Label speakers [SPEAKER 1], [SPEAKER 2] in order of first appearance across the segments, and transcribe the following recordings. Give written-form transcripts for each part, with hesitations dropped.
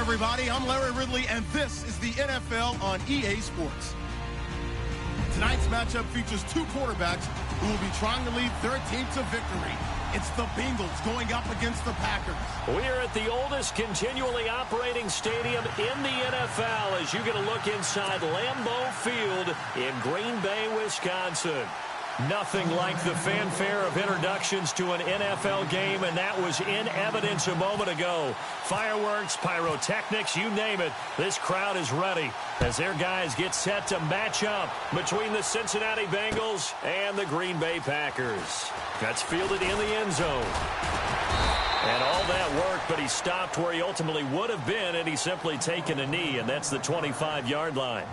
[SPEAKER 1] everybody. I'm Larry Ridley, and this is the NFL on EA Sports. Tonight's matchup features two quarterbacks who will be trying to lead their team to victory. It's the Bengals going up against the Packers.
[SPEAKER 2] We're at the oldest continually operating stadium in the NFL as you get a look inside Lambeau Field in Green Bay, Wisconsin. Nothing like the fanfare of introductions to an NFL game, and that was in evidence a moment ago. Fireworks, pyrotechnics, you name it. This crowd is ready as their guys get set to match up between the Cincinnati Bengals and the Green Bay Packers. That's fielded in the end zone. And all that work, but he stopped where he ultimately would have been, and he's simply taken a knee, and that's the 25-yard line.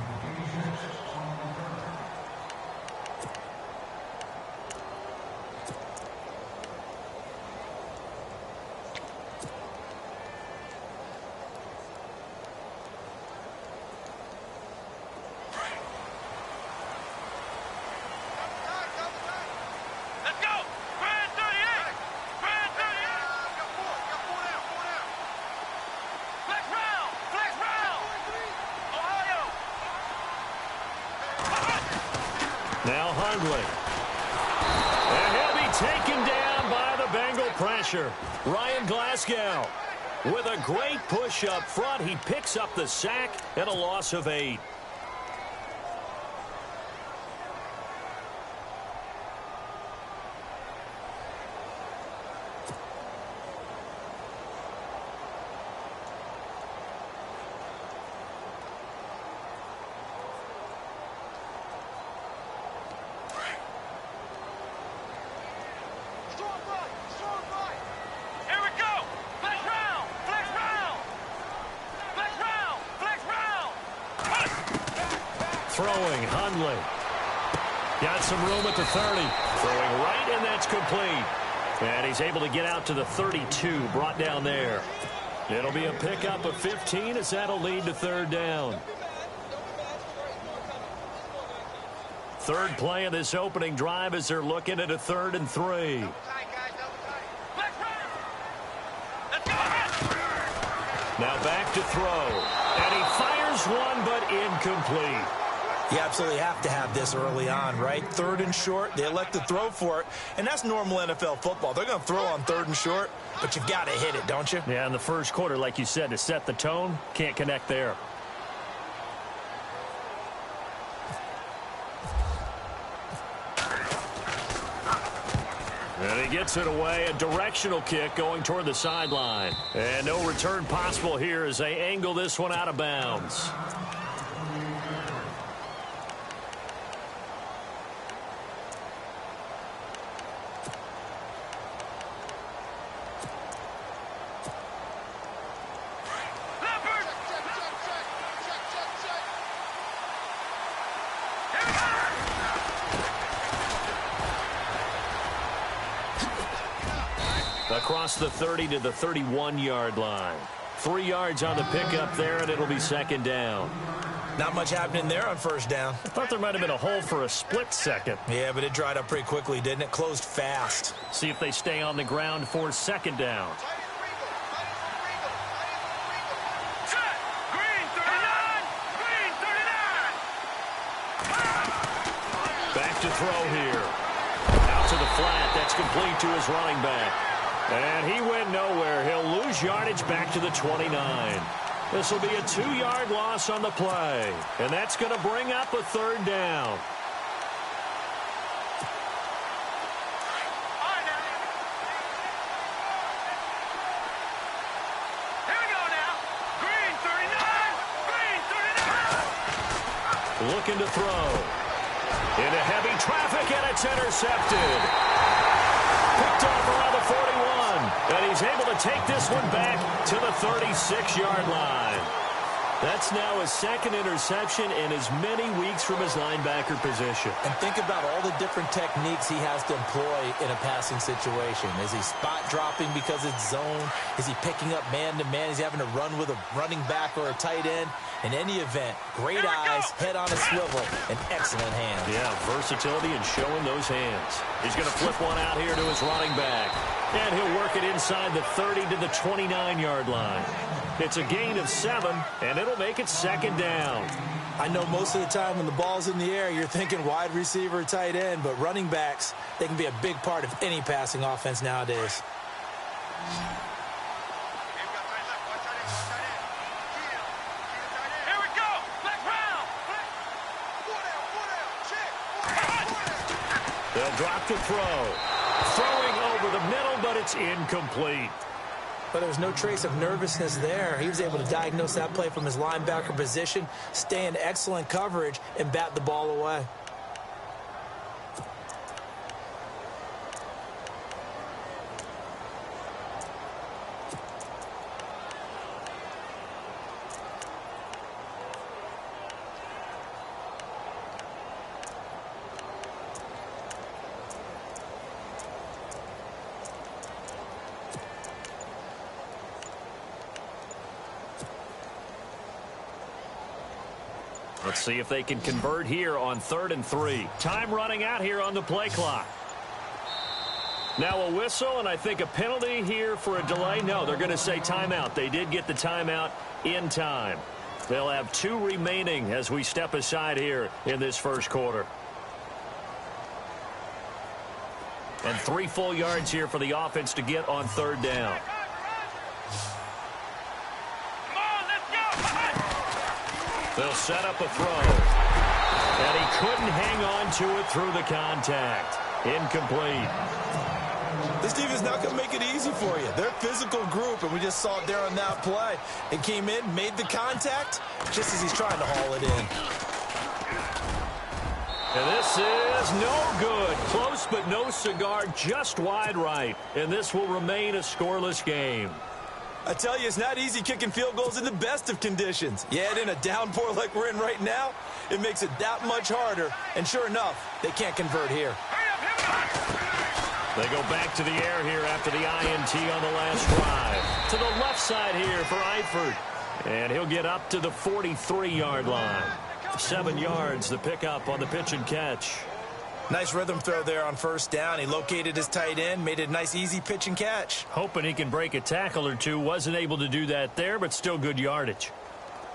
[SPEAKER 2] Now Hundley. And he'll be taken down by the Bengal pressure. Ryan Glasgow with a great push up front. He picks up the sack and a loss of 8. Throwing, Hundley. Got some room at the 30. Throwing right, and that's complete. And he's able to get out to the 32, brought down there. It'll be a pickup of 15 as that'll lead to third down. Third play of this opening drive as they're looking at a 3rd and 3. Now back to throw. And he fires one, but incomplete.
[SPEAKER 3] You absolutely have to have this early on, right? 3rd and short, they elect to throw for it, and that's normal NFL football. They're going to throw on 3rd and short, but you've got to hit it, don't you?
[SPEAKER 2] Yeah, in the first quarter, like you said, to set the tone, can't connect there. And he gets it away, a directional kick going toward the sideline. And no return possible here as they angle this one out of bounds. Across the 30 to the 31-yard line. 3 yards on the pickup there, and it'll be 2nd down.
[SPEAKER 3] Not much happening there on 1st down.
[SPEAKER 2] I thought there might have been a hole for a split second.
[SPEAKER 3] Yeah, but it dried up pretty quickly, didn't it? Closed fast.
[SPEAKER 2] See if they stay on the ground for 2nd down. Back to throw here. Out to the flat. That's complete to his running back. And he went nowhere. He'll lose yardage back to the 29. This will be a 2-yard loss on the play. And that's going to bring up a 3rd down.
[SPEAKER 4] Here we go now. Green 39. Green 39.
[SPEAKER 2] Looking to throw. Into heavy traffic, and it's intercepted. Picked off around the 41. And he's able to take this one back to the 36-yard line. That's now his 2nd interception in as many weeks from his linebacker position.
[SPEAKER 3] And think about all the different techniques he has to employ in a passing situation. Is he spot dropping because it's zone? Is he picking up man-to-man? Is he having to run with a running back or a tight end? In any event, great eyes, head on a swivel, and excellent hands.
[SPEAKER 2] Yeah, versatility and showing those hands. He's going to flip one out here to his running back. And he'll work it inside the 30 to the 29-yard line. It's a gain of 7, and it'll make it 2nd down.
[SPEAKER 3] I know most of the time when the ball's in the air, you're thinking wide receiver, tight end, but running backs, they can be a big part of any passing offense nowadays.
[SPEAKER 4] Here we go. Black round.
[SPEAKER 2] They'll drop to throw. Throwing over the middle, but it's incomplete.
[SPEAKER 3] But there was no trace of nervousness there. He was able to diagnose that play from his linebacker position, stay in excellent coverage, and bat the ball away.
[SPEAKER 2] Let's see if they can convert here on 3rd and 3. Time running out here on the play clock. Now a whistle, and I think a penalty here for a delay. No, they're going to say timeout. They did get the timeout in time. They'll have 2 remaining as we step aside here in this first quarter. And 3 full yards here for the offense to get on 3rd down. They'll set up a throw. And he couldn't hang on to it through the contact. Incomplete.
[SPEAKER 3] This defense is not going to make it easy for you. They're a physical group, and we just saw it there on that play. It came in, made the contact, just as he's trying to haul it in.
[SPEAKER 2] And this is no good. Close, but no cigar, just wide right. And this will remain a scoreless game.
[SPEAKER 3] I tell you, it's not easy kicking field goals in the best of conditions. You add in a downpour like we're in right now, it makes it that much harder. And sure enough, they can't convert here.
[SPEAKER 2] They go back to the air here after the INT on the last drive. To the left side here for Eifert. And he'll get up to the 43-yard line. 7 yards, the pickup on the pitch and catch.
[SPEAKER 3] Nice rhythm throw there on 1st down. He located his tight end, made it a nice, easy pitch and catch.
[SPEAKER 2] Hoping he can break a tackle or two. Wasn't able to do that there, but still good yardage.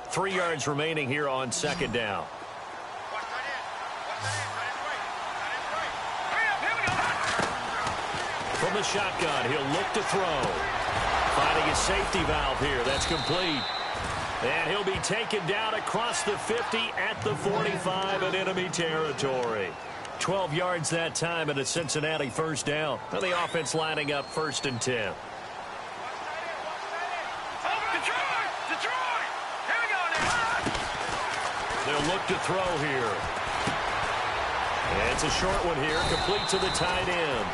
[SPEAKER 2] 3 yards remaining here on 2nd down. From the shotgun, he'll look to throw. Finding a safety valve here. That's complete. And he'll be taken down across the 50 at the 45 in enemy territory. 12 yards that time and a Cincinnati 1st down. And the offense lining up 1st and 10.
[SPEAKER 4] Detroit! Detroit! Here we go now.
[SPEAKER 2] They'll look to throw here. And it's a short one here, complete to the tight end.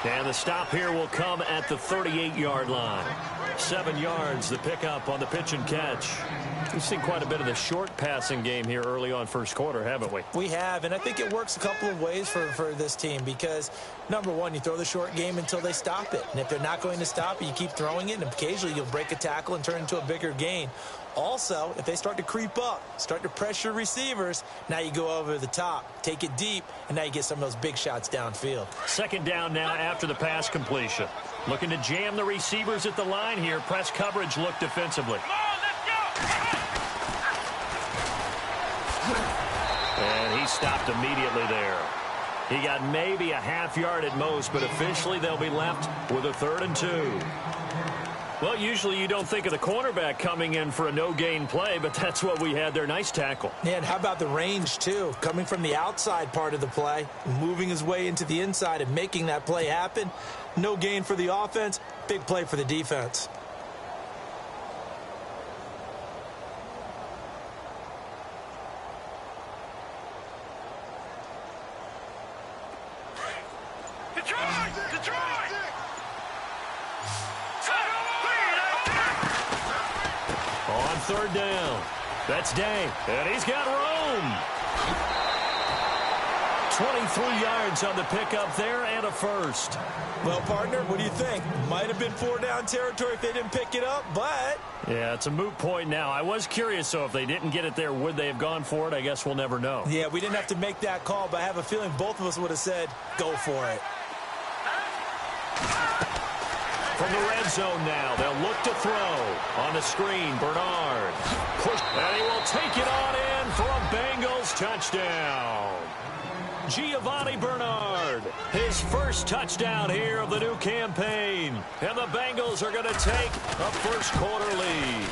[SPEAKER 2] And the stop here will come at the 38-yard line. 7 yards, the pickup on the pitch and catch. We've seen quite a bit of the short passing game here early on 1st quarter, haven't we?
[SPEAKER 3] We have, and I think it works a couple of ways for this team because, number one, you throw the short game until they stop it. And if they're not going to stop it, you keep throwing it, and occasionally you'll break a tackle and turn it into a bigger gain. Also, if they start to creep up, start to pressure receivers, now you go over the top, take it deep, and now you get some of those big shots downfield.
[SPEAKER 2] 2nd down now after the pass completion. Looking to jam the receivers at the line here. Press coverage look defensively. And he stopped immediately there. He got maybe a half yard at most, but officially they'll be left with a 3rd and 2. Well, usually you don't think of the cornerback coming in for a no-gain play, but that's what we had there. Nice tackle.
[SPEAKER 3] Yeah, and how about the range, too? Coming from the outside part of the play, moving his way into the inside and making that play happen. No gain for the offense, big play for the defense.
[SPEAKER 4] Detroit! Detroit!
[SPEAKER 2] On 3rd down. That's Day. And he's got room. 23 yards on the pickup there and a 1st.
[SPEAKER 3] Well, partner, what do you think? Might have been 4-down territory if they didn't pick it up, but...
[SPEAKER 2] Yeah, it's a moot point now. I was curious, so if they didn't get it there, would they have gone for it? I guess we'll never know.
[SPEAKER 3] Yeah, we didn't have to make that call, but I have a feeling both of us would have said, go for it.
[SPEAKER 2] From the red zone now, they'll look to throw. On the screen, Bernard. Push, and he will take it on in for a Bengals touchdown. Giovanni Bernard, his first touchdown here of the new campaign. And the Bengals are going to take a first-quarter lead.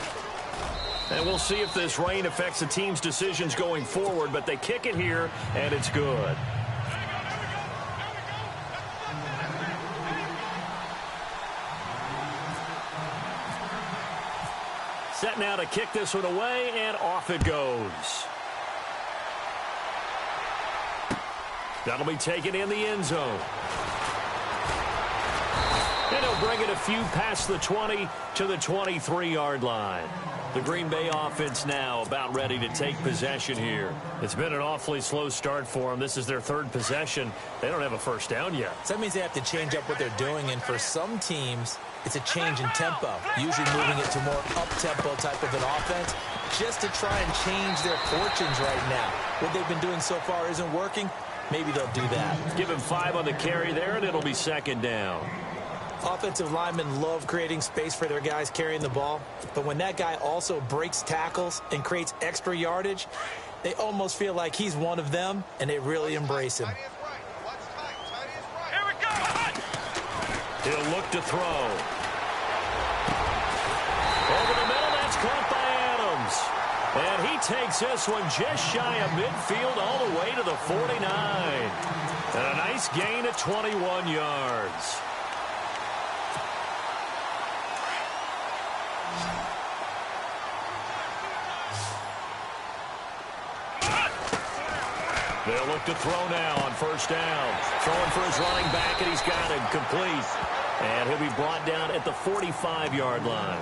[SPEAKER 2] And we'll see if this rain affects the team's decisions going forward, but they kick it here, and it's good. Set now to kick this one away, and off it goes. That'll be taken in the end zone. And he'll bring it a few past the 20 to the 23-yard line. The Green Bay offense now about ready to take possession here. It's been an awfully slow start for them. This is their third possession. They don't have a first down yet.
[SPEAKER 3] So that means they have to change up what they're doing, and for some teams, it's a change in tempo, usually moving it to more up-tempo type of an offense just to try and change their fortunes right now. What they've been doing so far isn't working. Maybe they'll do that.
[SPEAKER 2] Give him 5 on the carry there, and it'll be second down.
[SPEAKER 3] Offensive linemen love creating space for their guys carrying the ball, but when that guy also breaks tackles and creates extra yardage, they almost feel like he's one of them, and they really embrace him.
[SPEAKER 4] Here we go.
[SPEAKER 2] He'll look to throw. Over the middle, that's caught by Adams. And he takes this one just shy of midfield all the way to the 49. And a nice gain of 21 yards. They'll look to throw now on first down. Throwing for his running back, and he's got him complete. And he'll be brought down at the 45-yard line.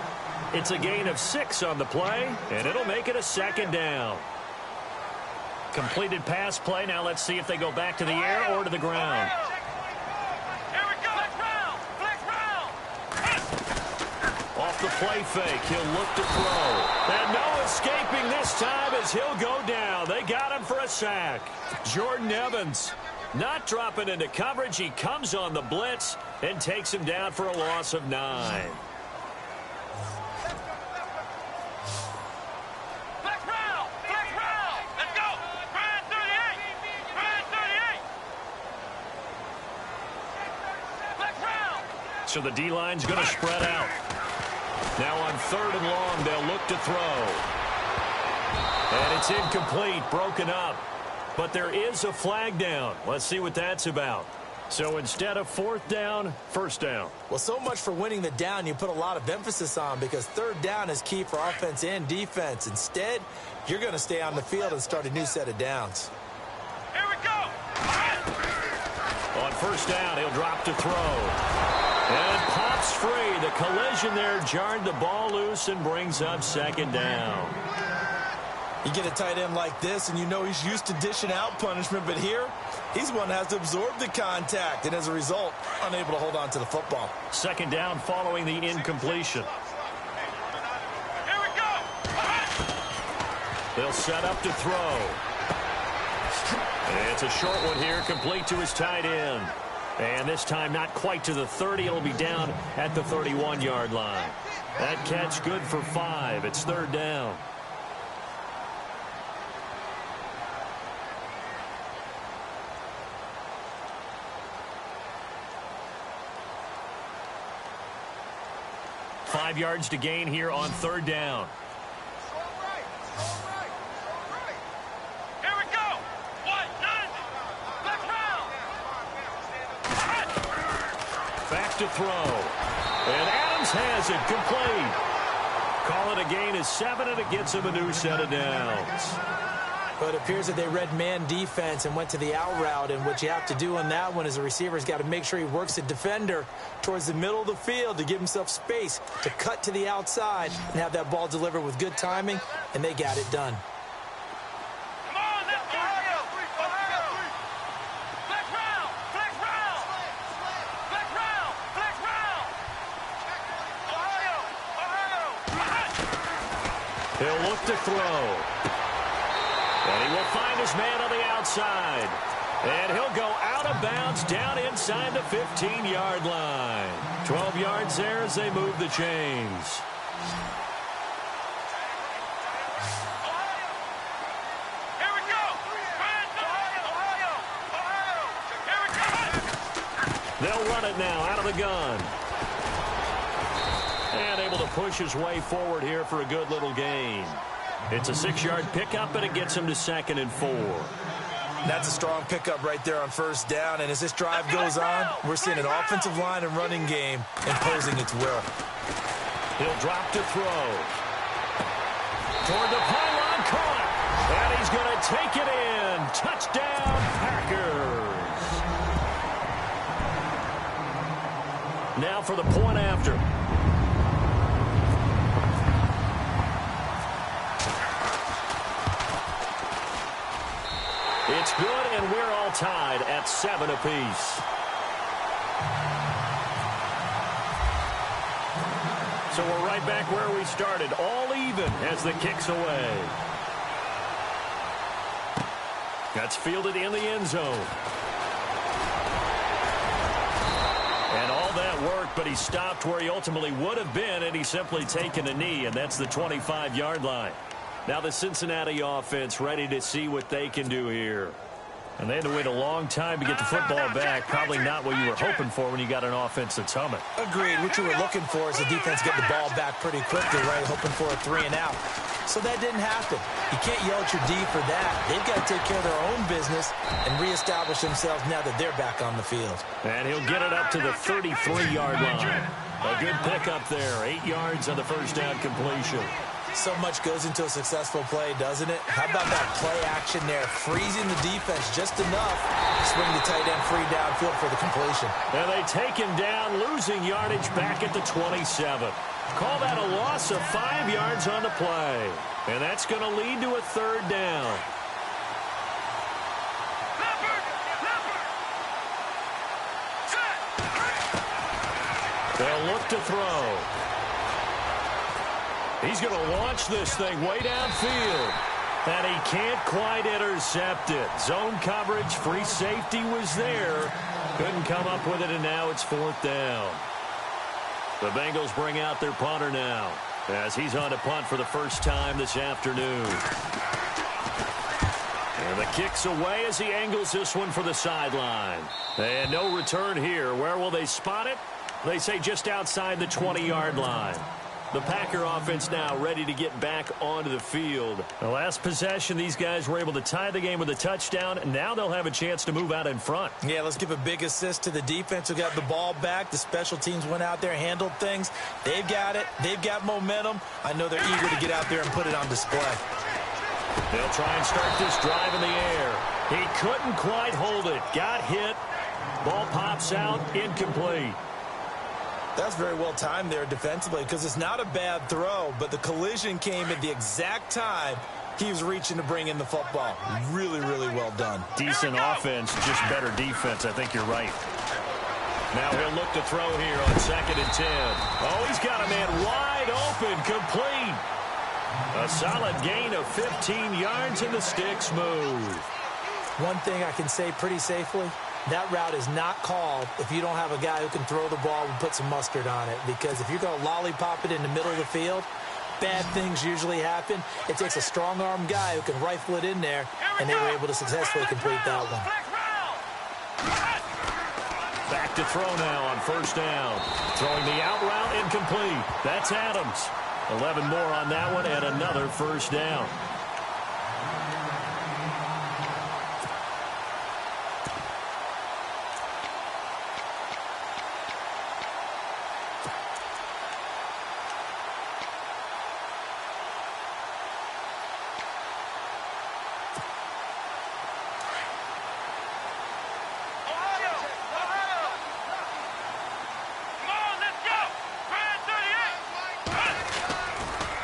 [SPEAKER 2] It's a gain of 6 on the play, and it'll make it a second down. Completed pass play. Now let's see if they go back to the air or to the ground.
[SPEAKER 4] Here we go. Flex round.
[SPEAKER 2] Off the play fake, he'll look to throw. And no escaping this time as he'll go down. They got him for a sack. Jordan Evans not dropping into coverage. He comes on the blitz and takes him down for a loss of 9. So the D-line's going to spread out. Now on 3rd and long, they'll look to throw. And it's incomplete, broken up. But there is a flag down. Let's see what that's about. So instead of 4th down, 1st down.
[SPEAKER 3] Well, so much for winning the down you put a lot of emphasis on, because 3rd down is key for offense and defense. Instead, you're going to stay on the field and start a new set of downs.
[SPEAKER 4] Here we go.
[SPEAKER 2] On 1st down, he'll drop to throw. And it pops free. The collision there jarred the ball loose and brings up 2nd down.
[SPEAKER 3] You get a tight end like this, and you know he's used to dishing out punishment, but here, he's one that has to absorb the contact, and as a result, unable to hold on to the football.
[SPEAKER 2] 2nd down following the incompletion.
[SPEAKER 4] Here we go.
[SPEAKER 2] They'll set up to throw. And it's a short one here, complete to his tight end. And this time not quite to the 30. It'll be down at the 31-yard line. That catch good for 5. It's 3rd down. Five yards to gain here on 3rd down. Back to throw. And Adams has it complete. Call it a gain of 7, and it gets him a new set of downs.
[SPEAKER 3] But it appears that they read man defense and went to the out route, and what you have to do on that one is the receiver's got to make sure he works the defender towards the middle of the field to give himself space to cut to the outside and have that ball delivered with good timing, and they got it done.
[SPEAKER 2] He'll look to throw. And he will find his man on the outside. And he'll go out of bounds down inside the 15-yard line. 12 yards there as they move the chains. They'll run it now out of the gun. And able to push his way forward here for a good little gain. It's a 6-yard pickup, and it gets him to 2nd and 4.
[SPEAKER 3] That's a strong pickup right there on first down. And as this drive goes on, we're seeing an offensive line and running game imposing its will.
[SPEAKER 2] He'll drop to throw. Toward the pylon, caught. And he's going to take it in. Touchdown, Packers. Now for the point after. It's good, and we're all tied at 7 apiece. So we're right back where we started, all even as the kick's away. That's fielded in the end zone. And all that work, but he stopped where he ultimately would have been, and he's simply taken a knee, and that's the 25-yard line. Now the Cincinnati offense ready to see what they can do here. And they had to wait a long time to get the football back. Probably not what you were hoping for when you got an offense that's humming.
[SPEAKER 3] Agreed. What you were looking for is the defense get the ball back pretty quickly, right? Hoping for a 3-and-out. So that didn't happen. You can't yell at your D for that. They've got to take care of their own business and reestablish themselves now that they're back on the field.
[SPEAKER 2] And he'll get it up to the 33-yard line. A good pickup there. 8 yards on the first down completion.
[SPEAKER 3] So much goes into a successful play, doesn't it? How about that play action there? Freezing the defense just enough to swing the tight end free downfield for the completion.
[SPEAKER 2] And they take him down, losing yardage back at the 27. Call that a loss of 5 yards on the play. And that's going to lead to a 3rd down. They'll look to throw. He's going to launch this thing way downfield. And he can't quite intercept it. Zone coverage, free safety was there. Couldn't come up with it, and now it's 4th down. The Bengals bring out their punter now as he's on to punt for the first time this afternoon. And the kick's away as he angles this one for the sideline. And no return here. Where will they spot it? They say just outside the 20-yard line. The Packer offense now ready to get back onto the field. The last possession, these guys were able to tie the game with a touchdown, and now they'll have a chance to move out in front.
[SPEAKER 3] Yeah, let's give a big assist to the defense who got the ball back. The special teams went out there, handled things. They've got it. They've got momentum. I know they're eager to get out there and put it on display.
[SPEAKER 2] They'll try and start this drive in the air. He couldn't quite hold it. Got hit. Ball pops out, incomplete.
[SPEAKER 3] That's very well timed there defensively because it's not a bad throw, but the collision came at the exact time he was reaching to bring in the football. Really, really well done.
[SPEAKER 2] Decent offense, just better defense. I think you're right. Now he'll look to throw here on 2nd and 10. Oh, he's got a man wide open, complete. A solid gain of 15 yards, and the sticks move.
[SPEAKER 3] One thing I can say pretty safely, that route is not called if you don't have a guy who can throw the ball and put some mustard on it. Because if you're going to lollipop it in the middle of the field, bad things usually happen. It takes a strong-arm guy who can rifle it in there, and they were able to successfully complete that one.
[SPEAKER 2] Back to throw now on 1st down. Throwing the out route, incomplete. That's Adams. 11 more on that one, and another 1st down.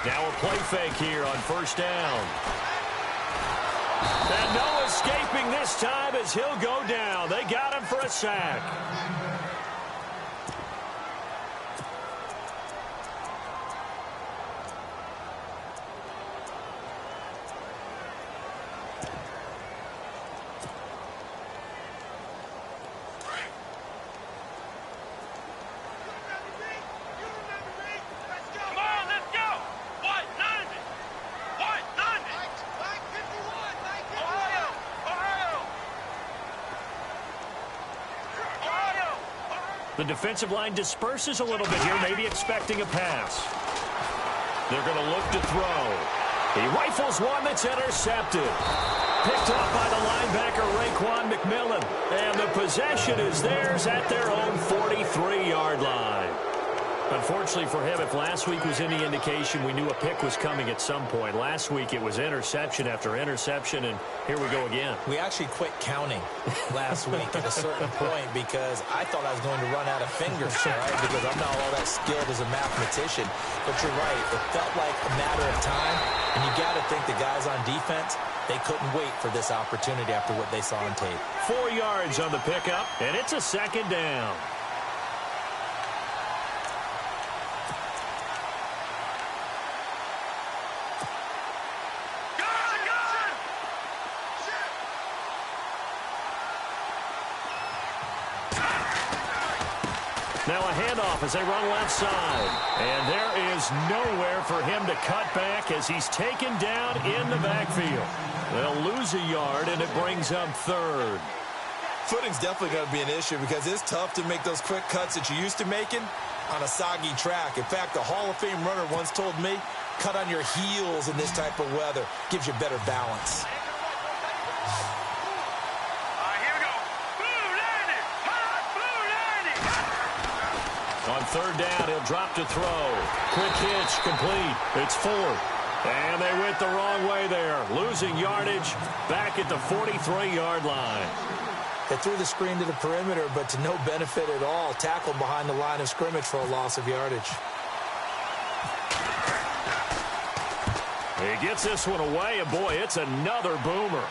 [SPEAKER 2] Now a play fake here on 1st down. And no escaping this time as he'll go down. They got him for a sack. The defensive line disperses a little bit here, maybe expecting a pass. They're going to look to throw. He rifles one that's intercepted. Picked off by the linebacker, Raekwon McMillan. And the possession is theirs at their own 43-yard line. Unfortunately for him, if last week was any indication, we knew a pick was coming at some point. Last week it was interception after interception, and here we go again.
[SPEAKER 3] We actually quit counting last week at a certain point because I thought I was going to run out of fingers, all right, because I'm not all that skilled as a mathematician. But you're right, it felt like a matter of time, and you got to think the guys on defense, they couldn't wait for this opportunity after what they saw on tape.
[SPEAKER 2] 4 yards on the pickup, and it's a second down. Now a handoff as they run left side. And there is nowhere for him to cut back as he's taken down in the backfield. They'll lose a yard, and it brings up third.
[SPEAKER 3] Footing's definitely going to be an issue because it's tough to make those quick cuts that you're used to making on a soggy track. In fact, the Hall of Fame runner once told me, cut on your heels in this type of weather. Gives you better balance.
[SPEAKER 2] On third down, he'll drop to throw. Quick hitch, complete. It's fourth. And they went the wrong way there. Losing yardage back at the 43-yard line.
[SPEAKER 3] They threw the screen to the perimeter, but to no benefit at all. Tackled behind the line of scrimmage for a loss of yardage.
[SPEAKER 2] He gets this one away, and boy, it's another boomer.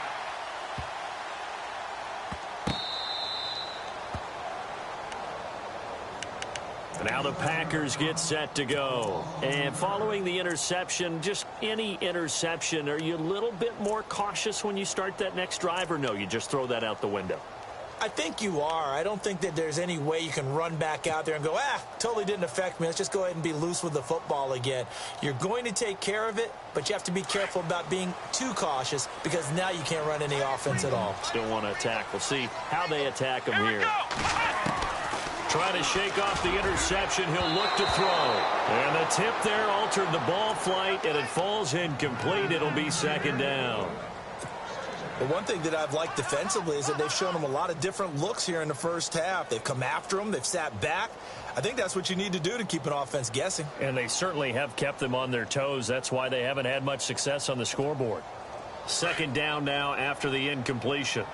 [SPEAKER 2] Now the Packers get set to go. And following the interception, just any interception, are you a little bit more cautious when you start that next drive, or no, you just throw that out the window?
[SPEAKER 3] I think you are. I don't think that there's any way you can run back out there and go, totally didn't affect me. Let's just go ahead and be loose with the football again. You're going to take care of it, but you have to be careful about being too cautious because now you can't run any offense at all.
[SPEAKER 2] Still want to attack. We'll see how they attack him here. Trying to shake off the interception. He'll look to throw. And the tip there altered the ball flight, and it falls incomplete. It'll be second down.
[SPEAKER 3] But one thing that I've liked defensively is that they've shown them a lot of different looks here in the first half. They've come after them. They've sat back. I think that's what you need to do to keep an offense guessing.
[SPEAKER 2] And they certainly have kept them on their toes. That's why they haven't had much success on the scoreboard. Second down now after the incompletion.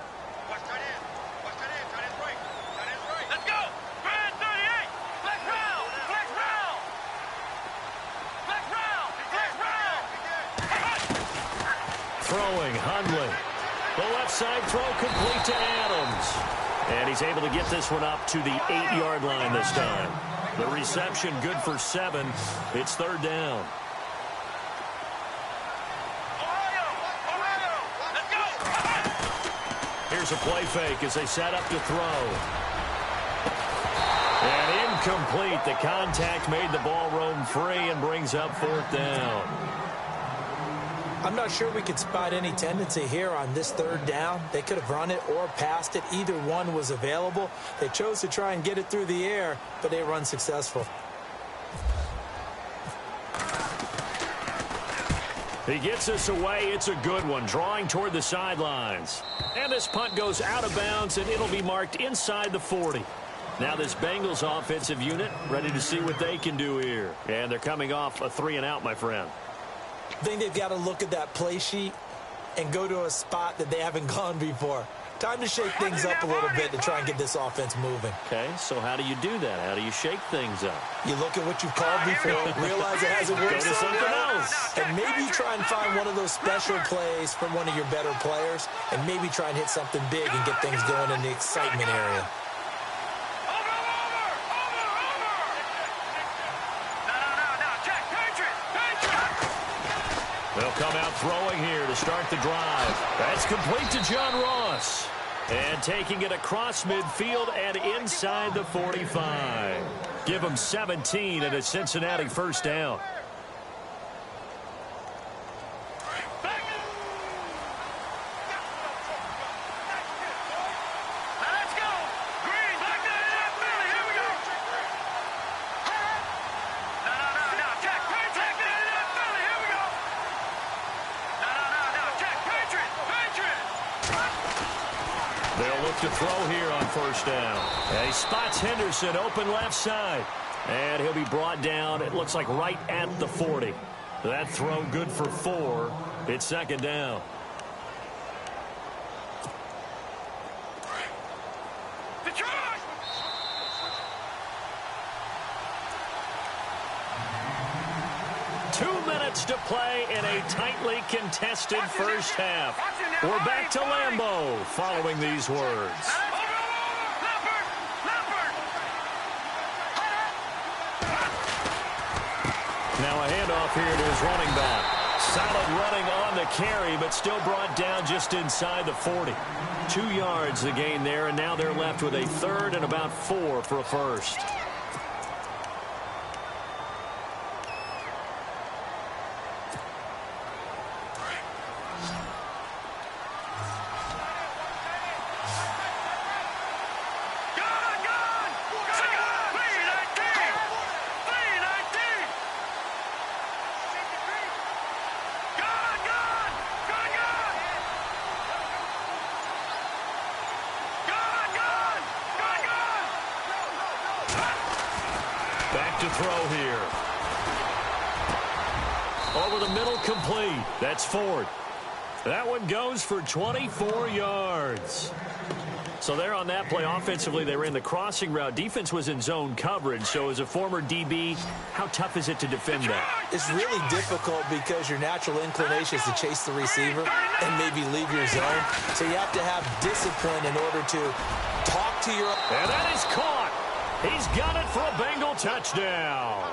[SPEAKER 2] Throwing, Hundley. The left side throw complete to Adams. And he's able to get this one up to the 8-yard line this time. The reception good for 7. It's third down. Here's a play fake as they set up to throw. And incomplete. The contact made the ball roam free and brings up fourth down.
[SPEAKER 3] I'm not sure we could spot any tendency here on this third down. They could have run it or passed it. Either one was available. They chose to try and get it through the air, but they were unsuccessful.
[SPEAKER 2] He gets this away. It's a good one, drawing toward the sidelines. And this punt goes out of bounds, and it'll be marked inside the 40. Now this Bengals offensive unit ready to see what they can do here. And they're coming off a 3-and-out, my friend.
[SPEAKER 3] I think they've got to look at that play sheet and go to a spot that they haven't gone before. Time to shake things up a little bit to try and get this offense moving.
[SPEAKER 2] Okay, so how do you do that? How do you shake things up?
[SPEAKER 3] You look at what you've called before, realize it hasn't worked
[SPEAKER 2] Go to something else.
[SPEAKER 3] And maybe you try and find one of those special plays from one of your better players, and maybe try and hit something big and get things going in the excitement area.
[SPEAKER 2] They'll come out throwing here to start the drive. That's complete to John Ross. And taking it across midfield and inside the 45. Give them 17 and a Cincinnati first down.
[SPEAKER 4] Let's go. Green, back to the left, Billy. Here we go.
[SPEAKER 2] They'll look to throw here on first down. And he spots Henderson open left side. And he'll be brought down, it looks like right at the 40. That throw good for 4. It's second down.
[SPEAKER 4] Detroit!
[SPEAKER 2] 2 minutes to play in a tightly contested first half. We're back to Lambeau following these words. Now a handoff here to his running back. Solid running on the carry, but still brought down just inside the 40. 2 yards the gain there, and now they're left with a third and about 4 for a first. Back to throw here. Over the middle, complete. That's Ford. That one goes for 24 yards. So there on that play, offensively, they ran the crossing route. Defense was in zone coverage. So as a former DB, how tough is it to defend that?
[SPEAKER 3] It's really difficult because your natural inclination is to chase the receiver and maybe leave your zone. So you have to have discipline in order to talk to your...
[SPEAKER 2] And that is caught. He's got it for a Bengal touchdown.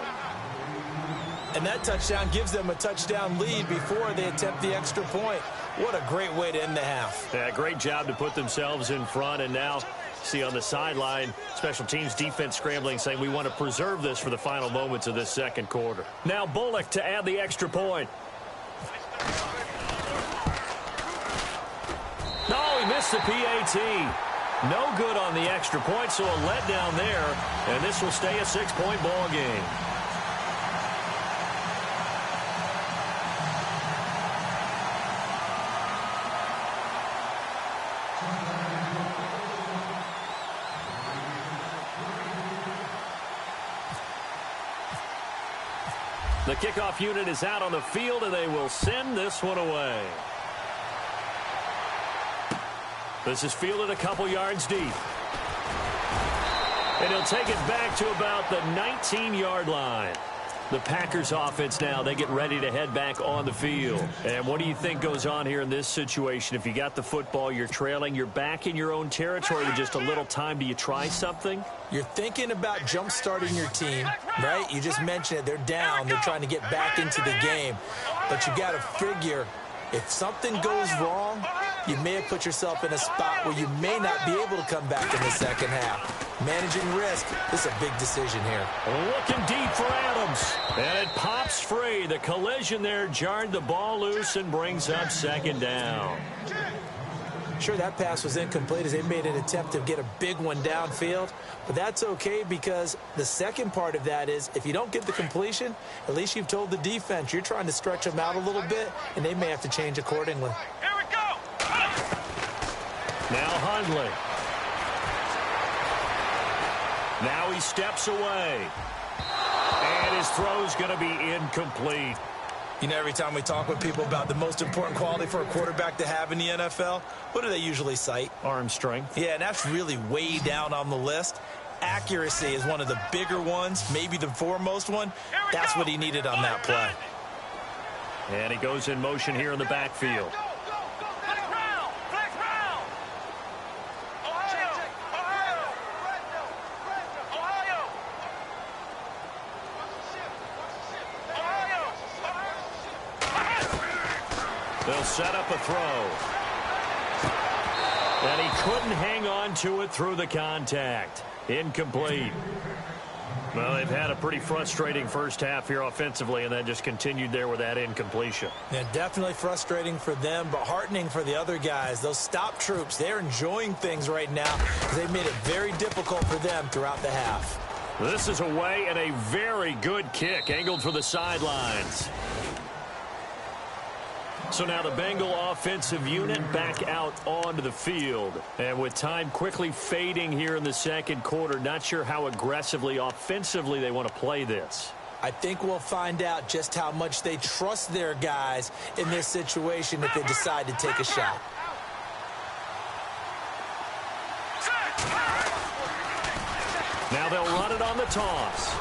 [SPEAKER 3] And that touchdown gives them a touchdown lead before they attempt the extra point. What a great way to end the half.
[SPEAKER 2] Yeah, great job to put themselves in front. And now, see on the sideline, special teams defense scrambling, saying we want to preserve this for the final moments of this second quarter. Now Bullock to add the extra point. No, he missed the PAT. No good on the extra point, so a letdown there. And this will stay a 6-point ball game. The kickoff unit is out on the field, and they will send this one away. This is fielded a couple yards deep. And he'll take it back to about the 19-yard line. The Packers offense now, they get ready to head back on the field. And what do you think goes on here in this situation? If you got the football, you're trailing, you're back in your own territory with just a little time. Do you try something?
[SPEAKER 3] You're thinking about jump-starting your team, right? You just mentioned it. They're down. They're trying to get back into the game. But you got to figure, if something goes wrong, you may have put yourself in a spot where you may not be able to come back in the second half. Managing risk, this is a big decision here.
[SPEAKER 2] Looking deep for Adams. And it pops free. The collision there jarred the ball loose and brings up second down.
[SPEAKER 3] Sure, that pass was incomplete as they made an attempt to get a big one downfield. But that's okay because the second part of that is if you don't get the completion, at least you've told the defense you're trying to stretch them out a little bit, and they may have to change accordingly.
[SPEAKER 4] Here we go.
[SPEAKER 2] Now Hundley. Now he steps away. And his throw's going to be incomplete.
[SPEAKER 3] You know, every time we talk with people about the most important quality for a quarterback to have in the NFL, what do they usually cite?
[SPEAKER 2] Arm strength.
[SPEAKER 3] Yeah, and that's really way down on the list. Accuracy is one of the bigger ones, maybe the foremost one. That's what he needed on that play.
[SPEAKER 2] And he goes in motion here in the backfield. They'll set up a throw. And he couldn't hang on to it through the contact. Incomplete. Well, they've had a pretty frustrating first half here offensively, and then just continued there with that incompletion.
[SPEAKER 3] Yeah, definitely frustrating for them, but heartening for the other guys. Those stop troops, they're enjoying things right now. They've made it very difficult for them throughout the half.
[SPEAKER 2] This is away and a very good kick, angled for the sidelines. So now the Bengal offensive unit back out onto the field. And with time quickly fading here in the second quarter, not sure how aggressively, offensively they want to play this.
[SPEAKER 3] I think we'll find out just how much they trust their guys in this situation if they decide to take a shot.
[SPEAKER 2] Now they'll run it on the toss.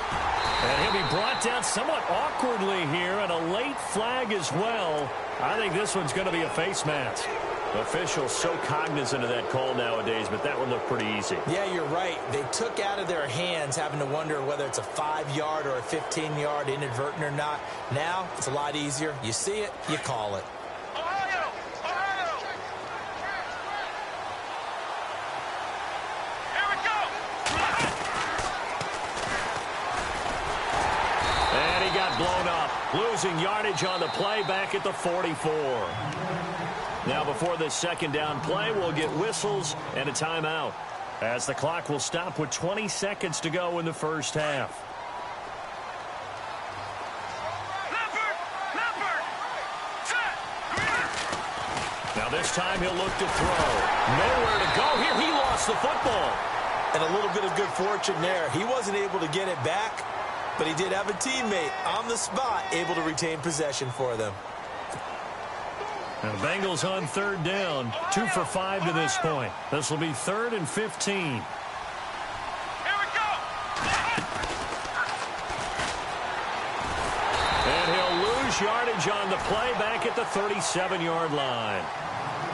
[SPEAKER 2] And he'll be brought down somewhat awkwardly here, and a late flag as well. I think this one's going to be a face mask. Officials so cognizant of that call nowadays, but that would look pretty easy.
[SPEAKER 3] Yeah, you're right. They took out of their hands having to wonder whether it's a 5-yard or a 15-yard inadvertent or not. Now, it's a lot easier. You see it, you call it.
[SPEAKER 2] Blown up, losing yardage on the play back at the 44. Now before this second down play, we'll get whistles and a timeout, as the clock will stop with 20 seconds to go in the first half. Now this time he'll look to throw. Nowhere to go here. He lost the football.
[SPEAKER 3] And a little bit of good fortune there. He wasn't able to get it back, but he did have a teammate on the spot able to retain possession for them.
[SPEAKER 2] Now the Bengals on third down, 2 for 5 to this point. This will be 3rd and 15.
[SPEAKER 4] Here we go.
[SPEAKER 2] And he'll lose yardage on the play back at the 37-yard line.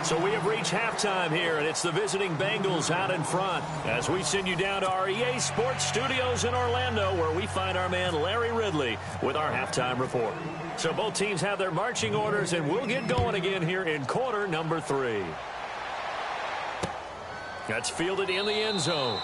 [SPEAKER 2] So we have reached halftime here, and it's the visiting Bengals out in front as we send you down to our EA Sports Studios in Orlando, where we find our man Larry Ridley with our halftime report. So both teams have their marching orders, and we'll get going again here in quarter number 3. That's fielded in the end zone.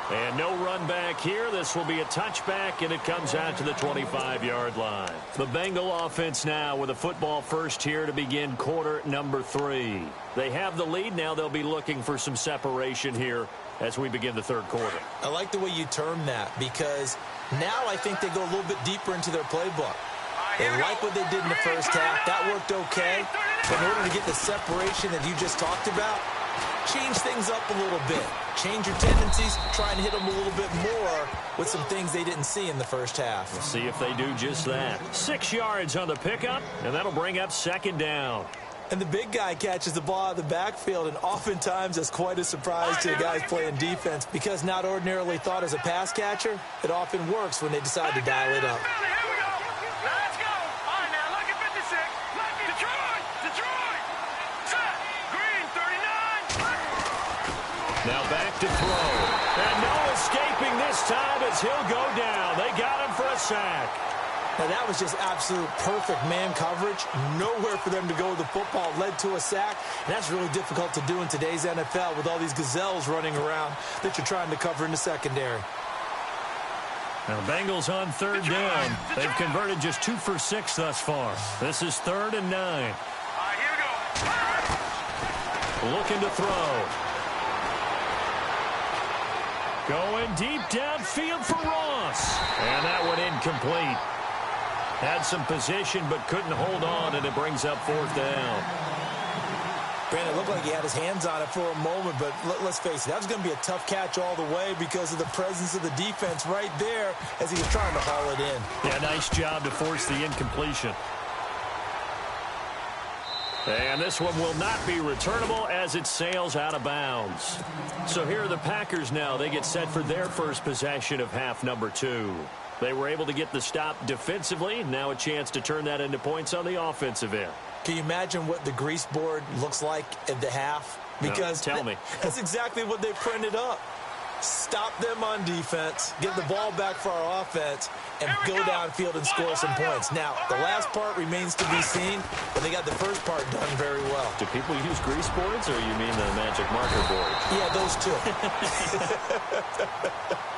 [SPEAKER 2] And no run back here. This will be a touchback, and it comes out to the 25-yard line. The Bengal offense now with a football first here to begin quarter number 3. They have the lead. Now they'll be looking for some separation here as we begin the third quarter.
[SPEAKER 3] I like the way you term that, because now I think they go a little bit deeper into their playbook. They like what they did in the first half. That worked okay. But in order to get the separation that you just talked about, change things up a little bit. Change your tendencies, try and hit them a little bit more with some things they didn't see in the first half.
[SPEAKER 2] We'll see if they do just that. 6 yards on the pickup, and that'll bring up second down.
[SPEAKER 3] And the big guy catches the ball out of the backfield, and oftentimes that's quite a surprise to the guys playing defense, because not ordinarily thought as a pass catcher, it often works when they decide to dial it up.
[SPEAKER 2] Now back to throw. And no escaping this time as he'll go down. They got him for a sack.
[SPEAKER 3] Now that was just absolute perfect man coverage. Nowhere for them to go with the football. Led to a sack. And that's really difficult to do in today's NFL with all these gazelles running around that you're trying to cover in the secondary.
[SPEAKER 2] Now the Bengals on third down. They've converted just 2 for 6 thus far. This is 3rd and 9.
[SPEAKER 4] All right, here we go.
[SPEAKER 2] Looking to throw. Going deep downfield for Ross. And that one incomplete. Had some position but couldn't hold on, and it brings up 4th down.
[SPEAKER 3] Brandon, it looked like he had his hands on it for a moment, but let's face it, that was going to be a tough catch all the way because of the presence of the defense right there as he was trying to haul it in.
[SPEAKER 2] Yeah, nice job to force the incompletion. And this one will not be returnable as it sails out of bounds. So here are the Packers now. They get set for their first possession of half number 2. They were able to get the stop defensively. Now a chance to turn that into points on the offensive end.
[SPEAKER 3] Can you imagine what the grease board looks like at the half? Because
[SPEAKER 2] no, tell me.
[SPEAKER 3] That's exactly what they printed up. Stop them on defense, get the ball back for our offense, and go downfield and score some points. Now, the last part remains to be seen, but they got the first part done very well.
[SPEAKER 2] Do people use grease boards, or you mean the magic marker board?
[SPEAKER 3] Yeah, those two.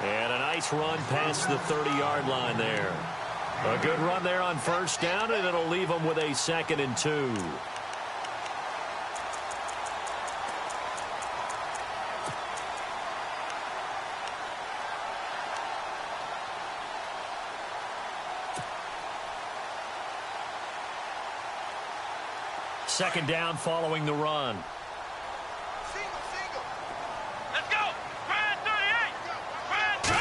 [SPEAKER 2] And a nice run past the 30-yard line there. A good run there on first down, and it'll leave them with a 2nd and 2. Second down following the run.
[SPEAKER 4] Let's go. Brand 38. Brand 30.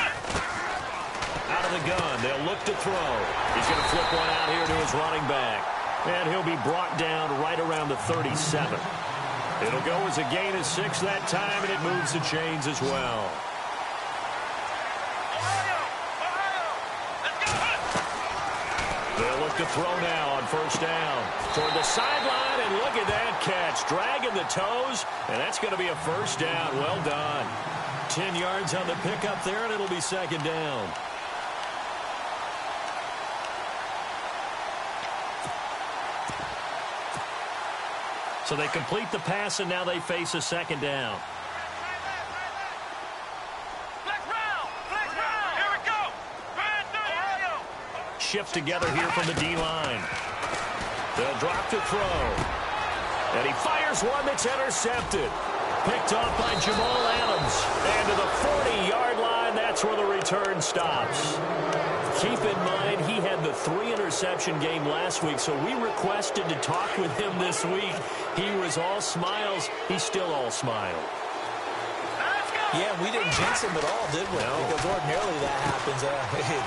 [SPEAKER 2] Out of the gun. They'll look to throw. He's going to flip one out here to his running back. And he'll be brought down right around the 37. It'll go as a gain of 6 that time, and it moves the chains as well. They'll look to throw now on first down. Toward the sideline, and look at that catch. Dragging the toes, and that's going to be a first down. Well done. 10 yards on the pickup there, and it'll be second down. So they complete the pass, and now they face a second down.
[SPEAKER 4] Here we go. Brand 30.
[SPEAKER 2] Shift together here from the D-line. They'll drop to throw. And he fires one that's intercepted. Picked off by Jamal Adams. And to the 40-yard line, that's where the return stops. Keep in mind, he had the 3-interception game last week, so we requested to talk with him this week. He was all smiles. He's still all smile.
[SPEAKER 3] Yeah, we didn't jinx him at all, did we?
[SPEAKER 2] No.
[SPEAKER 3] Because ordinarily that happens.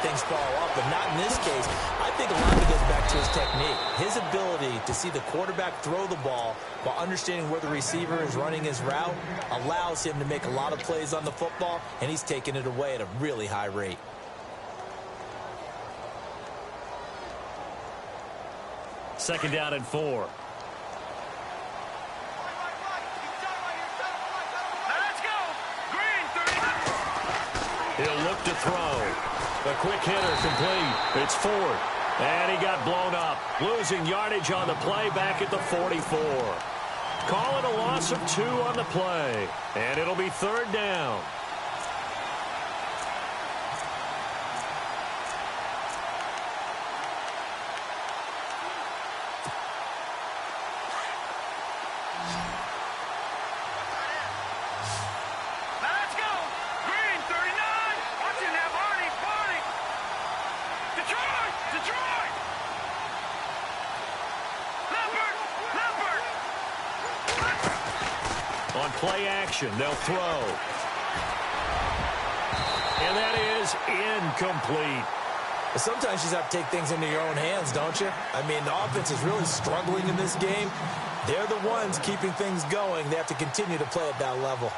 [SPEAKER 3] Things fall off, but not in this case. I think a lot of it goes back to his technique. His ability to see the quarterback throw the ball while understanding where the receiver is running his route allows him to make a lot of plays on the football, and he's taking it away at a really high rate.
[SPEAKER 2] Second down and 4.
[SPEAKER 4] Let's go. Green 39.
[SPEAKER 2] He'll look to throw. A quick hitter complete. It's Ford. And he got blown up. Losing yardage on the play back at the 44. Call it a loss of 2 on the play. And it'll be third down.
[SPEAKER 4] Let's go. Green 39. Watching that party. Detroit. Leopard.
[SPEAKER 2] On play action, they'll throw. And that is incomplete.
[SPEAKER 3] Sometimes you just have to take things into your own hands, don't you? I mean, the offense is really struggling in this game. They're the ones keeping things going. They have to continue to play at that level.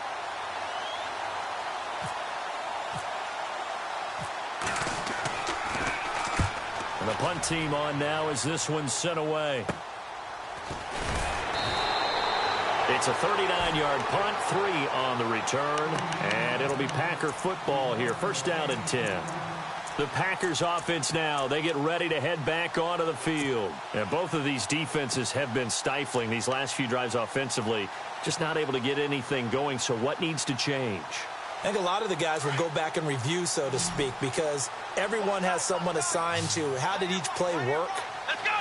[SPEAKER 2] And the punt team on now as this one's sent away. It's a 39-yard punt, 3 on the return, and it'll be Packer football here. First down and 10. The Packers offense now, they get ready to head back onto the field. And both of these defenses have been stifling these last few drives offensively. Just not able to get anything going, so what needs to change?
[SPEAKER 3] I think a lot of the guys will go back and review, so to speak, because everyone has someone assigned to how did each play work.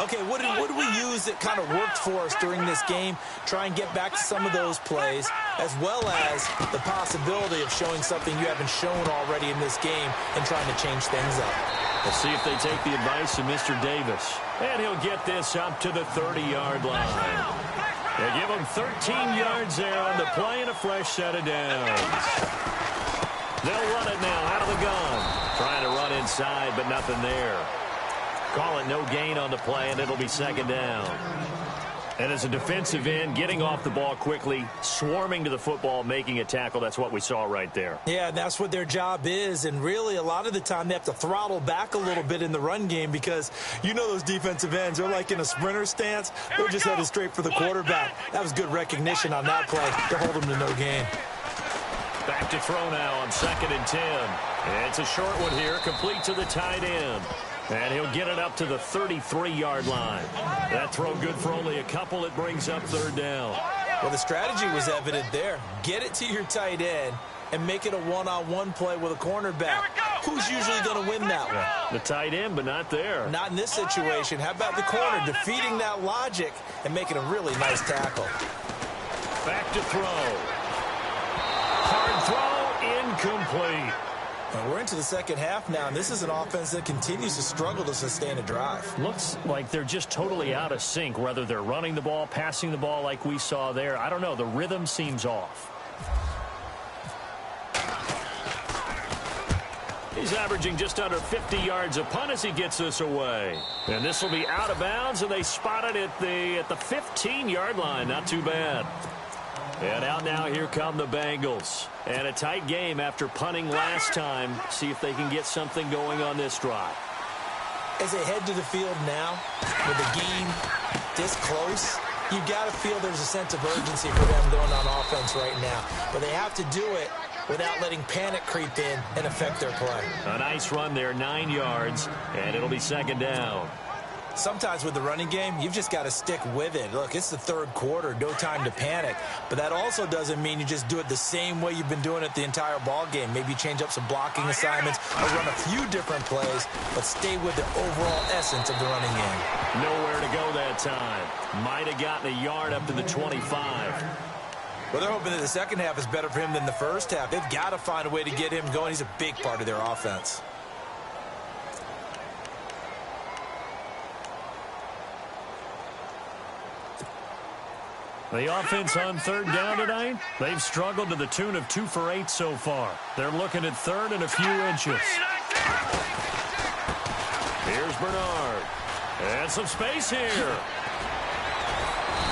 [SPEAKER 3] Okay, what did we use that kind of worked for us during this game? Try and get back to some of those plays, as well as the possibility of showing something you haven't shown already in this game and trying to change things up.
[SPEAKER 2] Let's see if they take the advice of Mr. Davis. And he'll get this up to the 30-yard line. They give him 13 yards there on the play and a fresh set of downs. They'll run it now out of the gun. Trying to run inside, but nothing there. Call it no gain on the play, and it'll be second down. And as a defensive end, getting off the ball quickly, swarming to the football, making a tackle, that's what we saw right there.
[SPEAKER 3] Yeah, that's what their job is, and really a lot of the time they have to throttle back a little bit in the run game because you know those defensive ends, they're like in a sprinter stance. They're just headed straight for the quarterback. That was good recognition on that play to hold them to no gain.
[SPEAKER 2] Back to throw now on second and 10. And it's a short one here, complete to the tight end. And he'll get it up to the 33-yard line. That throw good for only a couple. It brings up third down.
[SPEAKER 3] Well, the strategy was evident there. Get it to your tight end and make it a one-on-one play with a cornerback. Who's usually going to win that one?
[SPEAKER 2] The tight end, but not there.
[SPEAKER 3] Not in this situation. How about the corner defeating that logic and making a really nice tackle?
[SPEAKER 2] Back to throw. Hard throw, incomplete.
[SPEAKER 3] Well, we're into the second half now, and this is an offense that continues to struggle to sustain a drive.
[SPEAKER 2] Looks like they're just totally out of sync, whether they're running the ball, passing the ball like we saw there. I don't know. The rhythm seems off. He's averaging just under 50 yards a punt as he gets this away. And this will be out of bounds, and they spot it at the 15-yard line. Not too bad. And out now, here come the Bengals. And a tight game after punting last time. See if they can get something going on this drive.
[SPEAKER 3] As they head to the field now, with the game this close, you've got to feel there's a sense of urgency for them going on offense right now. But they have to do it without letting panic creep in and affect their play.
[SPEAKER 2] A nice run there, 9 yards, and it'll be second down.
[SPEAKER 3] Sometimes with the running game, you've just got to stick with it. Look, it's the third quarter, no time to panic. But that also doesn't mean you just do it the same way you've been doing it the entire ball game. Maybe change up some blocking assignments or run a few different plays, but stay with the overall essence of the running game.
[SPEAKER 2] Nowhere to go that time. Might have gotten a yard up to the 25.
[SPEAKER 3] Well, they're hoping that the second half is better for him than the first half. They've got to find a way to get him going. He's a big part of their offense.
[SPEAKER 2] The offense on third down tonight, they've struggled to the tune of 2 for 8 so far. They're looking at third and a few inches. Here's Bernard. And some space here.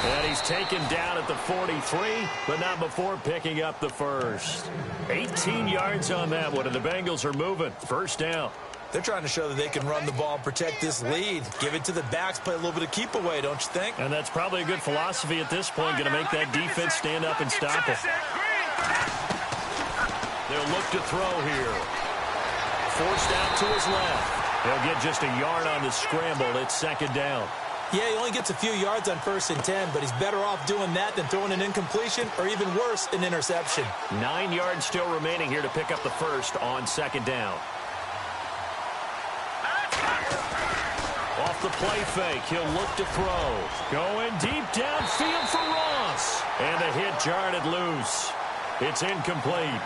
[SPEAKER 2] And he's taken down at the 43, but not before picking up the first. 18 yards on that one, and the Bengals are moving. First down.
[SPEAKER 3] They're trying to show that they can run the ball and protect this lead. Give it to the backs, play a little bit of keep away, don't you think?
[SPEAKER 2] And that's probably a good philosophy at this point, going to make that defense stand up and stop it. They'll look to throw here. Forced out to his left. He'll get just a yard on the scramble. It's second down.
[SPEAKER 3] Yeah, he only gets a few yards on 1st and 10, but he's better off doing that than throwing an incompletion or even worse, an interception.
[SPEAKER 2] 9 yards still remaining here to pick up the first on second down. Off the play fake, he'll look to throw. Going deep downfield for Ross. And the hit jarred it loose. It's incomplete.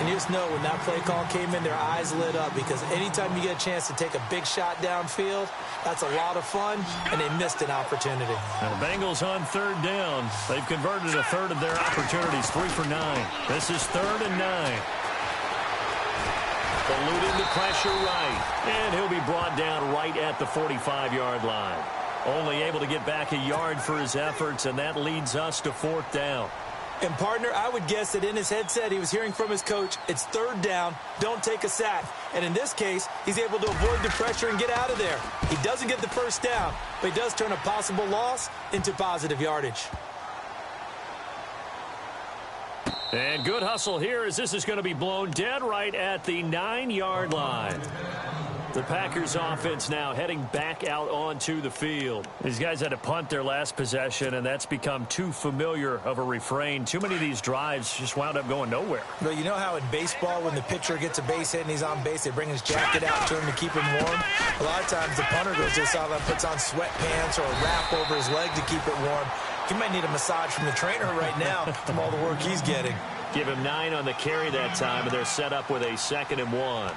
[SPEAKER 3] And you just know when that play call came in, their eyes lit up because anytime you get a chance to take a big shot downfield, that's a lot of fun, and they missed an opportunity.
[SPEAKER 2] And the Bengals on third down. They've converted a third of their opportunities, 3 for 9. This is 3rd and 9. Eluding the pressure right. And he'll be brought down right at the 45-yard line. Only able to get back a yard for his efforts, and that leads us to 4th down.
[SPEAKER 3] And, partner, I would guess that in his headset he was hearing from his coach, it's 3rd down, don't take a sack. And in this case, he's able to avoid the pressure and get out of there. He doesn't get the first down, but he does turn a possible loss into positive yardage.
[SPEAKER 2] And good hustle here as this is going to be blown dead right at the 9-yard line. The Packers offense now heading back out onto the field. These guys had to punt their last possession, and that's become too familiar of a refrain. Too many of these drives just wound up going nowhere.
[SPEAKER 3] Well, you know how in baseball when the pitcher gets a base hit and he's on base, they bring his jacket out to him to keep him warm? A lot of times the punter goes to the sideline, puts on sweatpants or a wrap over his leg to keep it warm. He might need a massage from the trainer right now from all the work he's getting.
[SPEAKER 2] Give him 9 on the carry that time, and they're set up with a 2nd and 1.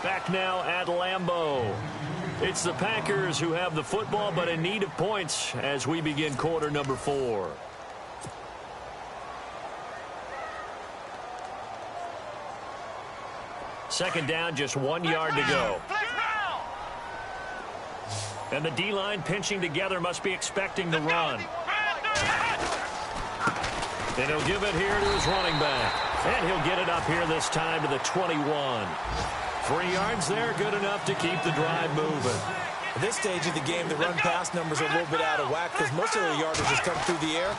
[SPEAKER 2] Back now at Lambeau. It's the Packers who have the football, but in need of points as we begin quarter number 4. Second down, just 1 yard to go. And the D-line pinching together, must be expecting the run. And he'll give it here to his running back. And he'll get it up here this time to the 21. 3 yards there, good enough to keep the drive moving.
[SPEAKER 3] At this stage of the game, the run-pass numbers are a little bit out of whack because most of the yardage has come through the air.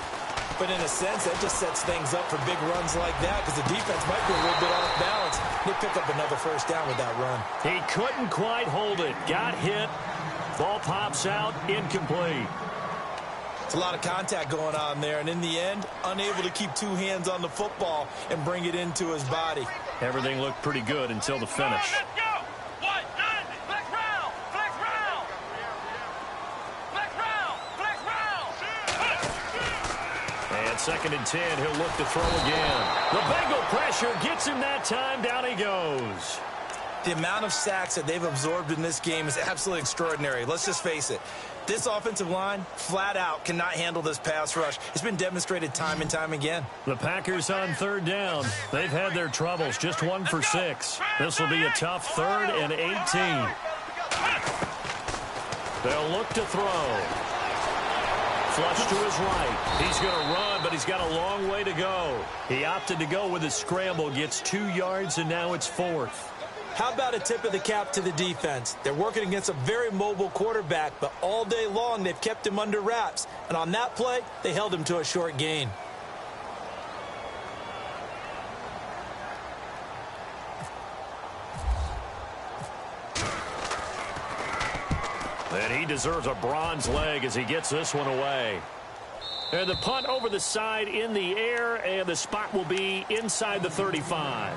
[SPEAKER 3] But in a sense, that just sets things up for big runs like that because the defense might be a little bit off balance. They pick up another first down with that run.
[SPEAKER 2] He couldn't quite hold it. Got hit. Ball pops out. Incomplete.
[SPEAKER 3] It's a lot of contact going on there, and in the end, unable to keep 2 hands on the football and bring it into his body.
[SPEAKER 2] Everything looked pretty good until the finish. 2nd and 10. He'll look to throw again. The Bengal pressure gets him that time. Down he goes.
[SPEAKER 3] The amount of sacks that they've absorbed in this game is absolutely extraordinary. Let's just face it. This offensive line, flat out, cannot handle this pass rush. It's been demonstrated time and time again.
[SPEAKER 2] The Packers on 3rd down. They've had their troubles. Just 1 for 6. This will be a tough 3rd and 18. They'll look to throw. Flush to his right. He's going to run, but he's got a long way to go. He opted to go with a scramble. Gets 2 yards, and now it's 4th.
[SPEAKER 3] How about a tip of the cap to the defense? They're working against a very mobile quarterback, but all day long they've kept him under wraps. And on that play, they held him to a short gain.
[SPEAKER 2] And he deserves a bronze leg as he gets this one away. And the punt over the side in the air, and the spot will be inside the 35.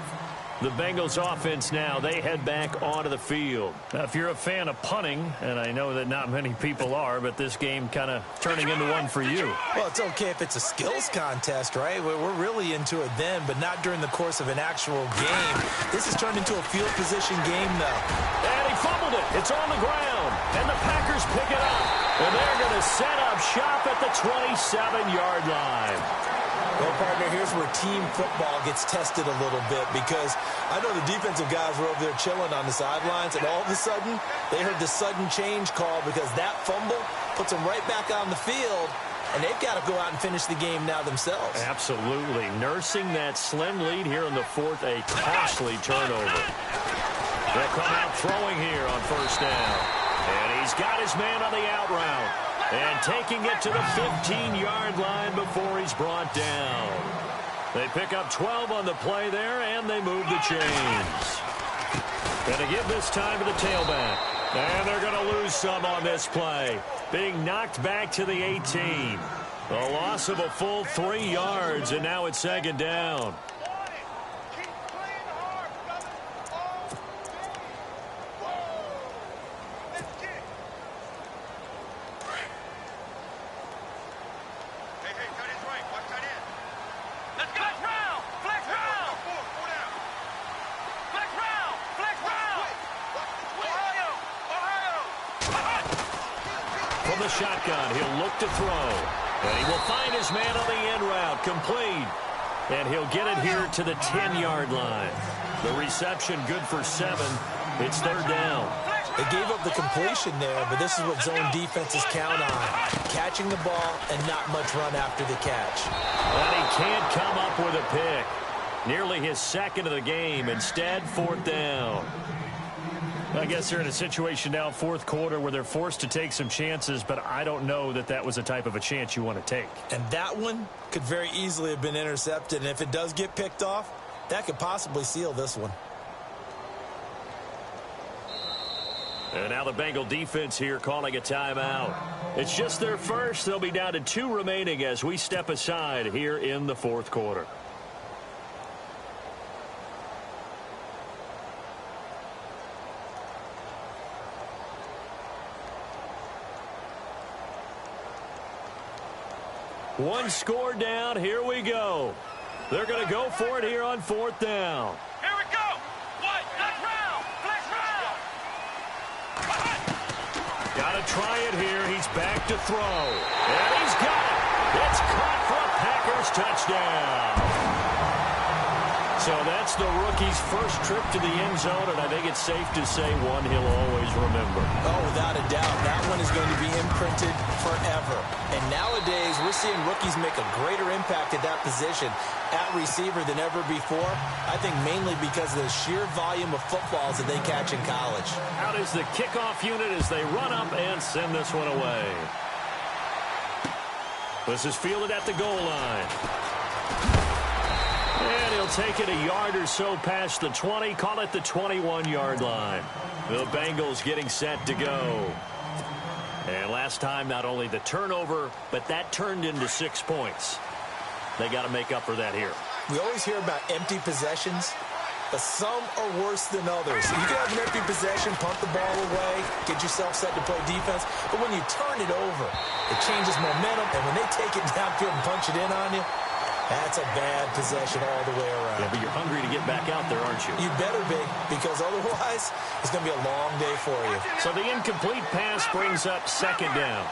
[SPEAKER 2] The Bengals offense now, they head back onto the field. Now, if you're a fan of punting, and I know that not many people are, but this game kind of turning into one for you.
[SPEAKER 3] Well, it's okay if it's a skills contest, right? We're really into it then, but not during the course of an actual game. This has turned into a field position game, though.
[SPEAKER 2] And he fumbled it. It's on the ground. And the Packers pick it up. And they're going to set up shop at the 27-yard line.
[SPEAKER 3] Well, partner, here's where team football gets tested a little bit, because I know the defensive guys were over there chilling on the sidelines, and all of a sudden, they heard the sudden change call because that fumble puts them right back on the field, and they've got to go out and finish the game now themselves.
[SPEAKER 2] Absolutely. Nursing that slim lead here in the 4th, a costly turnover. They'll come out throwing here on 1st down. And he's got his man on the out route. And taking it to the 15-yard line before he's brought down. They pick up 12 on the play there, and they move the chains. Going to give this time to the tailback. And they're going to lose some on this play. Being knocked back to the 18. A loss of a full 3 yards, and now it's 2nd down. The shotgun, he'll look to throw, and he will find his man on the end route, complete, and he'll get it here to the 10-yard line. The reception good for 7. It's 3rd down.
[SPEAKER 3] They gave up the completion there, but this is what zone defenses count on: catching the ball and not much run after the catch.
[SPEAKER 2] And he can't come up with a pick. Nearly his 2nd of the game. Instead, 4th down. I guess they're in a situation now, 4th quarter, where they're forced to take some chances, but I don't know that that was the type of a chance you want to take.
[SPEAKER 3] And that one could very easily have been intercepted, and if it does get picked off, that could possibly seal this one.
[SPEAKER 2] And now the Bengal defense here calling a timeout. It's just their first. They'll be down to 2 remaining as we step aside here in the 4th quarter. One score down. Here we go. They're going to go for it here on 4th down.
[SPEAKER 4] Here we go. What? Flex round. Flex round.
[SPEAKER 2] Got to try it here. He's back to throw. And he's got it. It's caught for a Packers touchdown. So that's the rookie's first trip to the end zone, and I think it's safe to say one he'll always remember.
[SPEAKER 3] Oh, without a doubt. That one is going to be imprinted forever. And nowadays, we're seeing rookies make a greater impact at that position at receiver than ever before. I think mainly because of the sheer volume of footballs that they catch in college.
[SPEAKER 2] Out is the kickoff unit as they run up and send this one away. This is fielded at the goal line. And he'll take it a yard or so past the 20, call it the 21-yard line. The Bengals getting set to go. And last time, not only the turnover, but that turned into 6 points. They got to make up for that here.
[SPEAKER 3] We always hear about empty possessions. but some are worse than others. You can have an empty possession, punt the ball away, get yourself set to play defense, but when you turn it over, it changes momentum, and when they take it downfield and punch it in on you, that's a bad possession all the way around.
[SPEAKER 2] Yeah, but you're hungry to get back out there, aren't you?
[SPEAKER 3] You better be, because otherwise, it's going to be a long day for you.
[SPEAKER 2] So the incomplete pass brings up second down.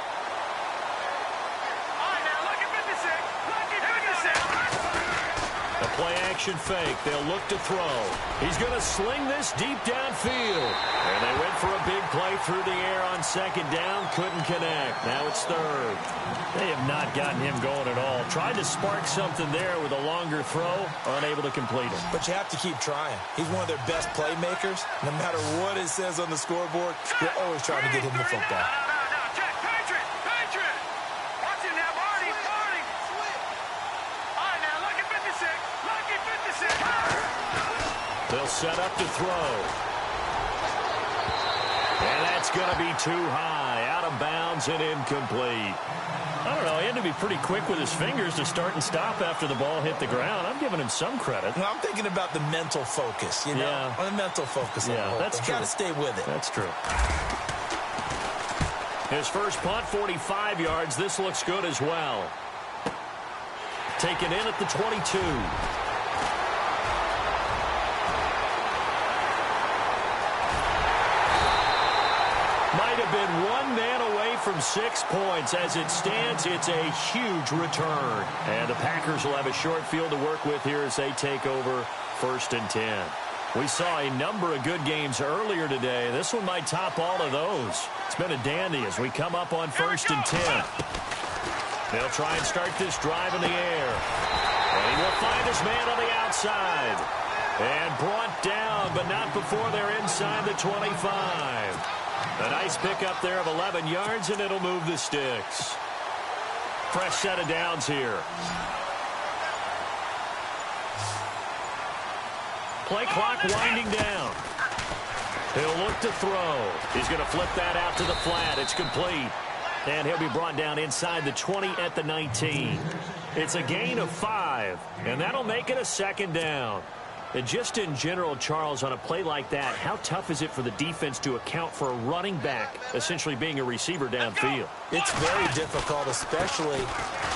[SPEAKER 2] A play-action fake. They'll look to throw. He's going to sling this deep downfield. And they went for a big play through the air on second down. Couldn't connect. Now it's third. They have not gotten him going at all. Tried to spark something there with a longer throw. Unable to complete it.
[SPEAKER 3] But you have to keep trying. He's one of their best playmakers. No matter what it says on the scoreboard, you're always trying to get him the football.
[SPEAKER 2] They'll set up to throw. And that's going to be too high. Out of bounds and incomplete. I don't know. He had to be pretty quick with his fingers to start and stop after the ball hit the ground. I'm giving him some credit.
[SPEAKER 3] Well, I'm thinking about the mental focus, you know?
[SPEAKER 2] Yeah.
[SPEAKER 3] The mental focus.
[SPEAKER 2] Yeah, that's true.
[SPEAKER 3] Got to stay with it.
[SPEAKER 2] That's true. His first punt, 45 yards. This looks good as well. Taken in at the 22. Might have been one man away from 6 points. As it stands, it's a huge return. And the Packers will have a short field to work with here as they take over 1st and 10. We saw a number of good games earlier today. This one might top all of those. It's been a dandy as we come up on 1st and 10. They'll try and start this drive in the air. And he will find his man on the outside. And brought down, but not before they're inside the 25. A nice pickup there of 11 yards, and it'll move the sticks. Fresh set of downs here. Play clock winding down. He'll look to throw. He's going to flip that out to the flat. It's complete. And he'll be brought down inside the 20 at the 19. It's a gain of 5, and that'll make it a second down. And just in general, Charles, on a play like that, how tough is it for the defense to account for a running back essentially being a receiver downfield?
[SPEAKER 3] It's very difficult, especially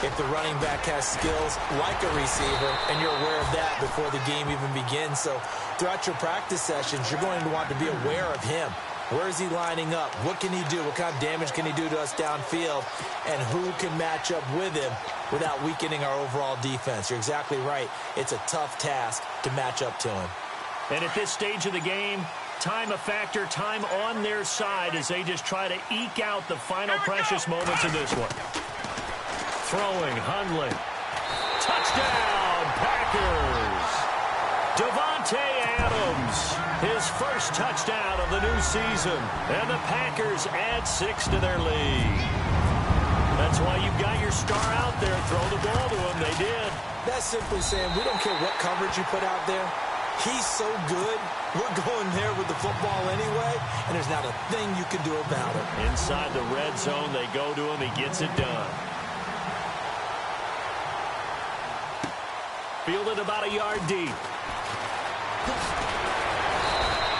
[SPEAKER 3] if the running back has skills like a receiver, and you're aware of that before the game even begins. So throughout your practice sessions, you're going to want to be aware of him. Where is he lining up? What can he do? What kind of damage can he do to us downfield? And who can match up with him without weakening our overall defense? You're exactly right. It's a tough task to match up to him.
[SPEAKER 2] And at this stage of the game, time a factor, time on their side as they just try to eke out the final precious moments of this one. Throwing, Hundley. Touchdown, Packers! Devontae Adams, his first touchdown of the new season. And the Packers add 6 to their lead. That's why you've got your star out there. Throw the ball to him. They did.
[SPEAKER 3] That's simply saying we don't care what coverage you put out there. He's so good. We're going there with the football anyway, and there's not a thing you can do about it.
[SPEAKER 2] Inside the red zone, they go to him. He gets it done. Fielded about a yard deep.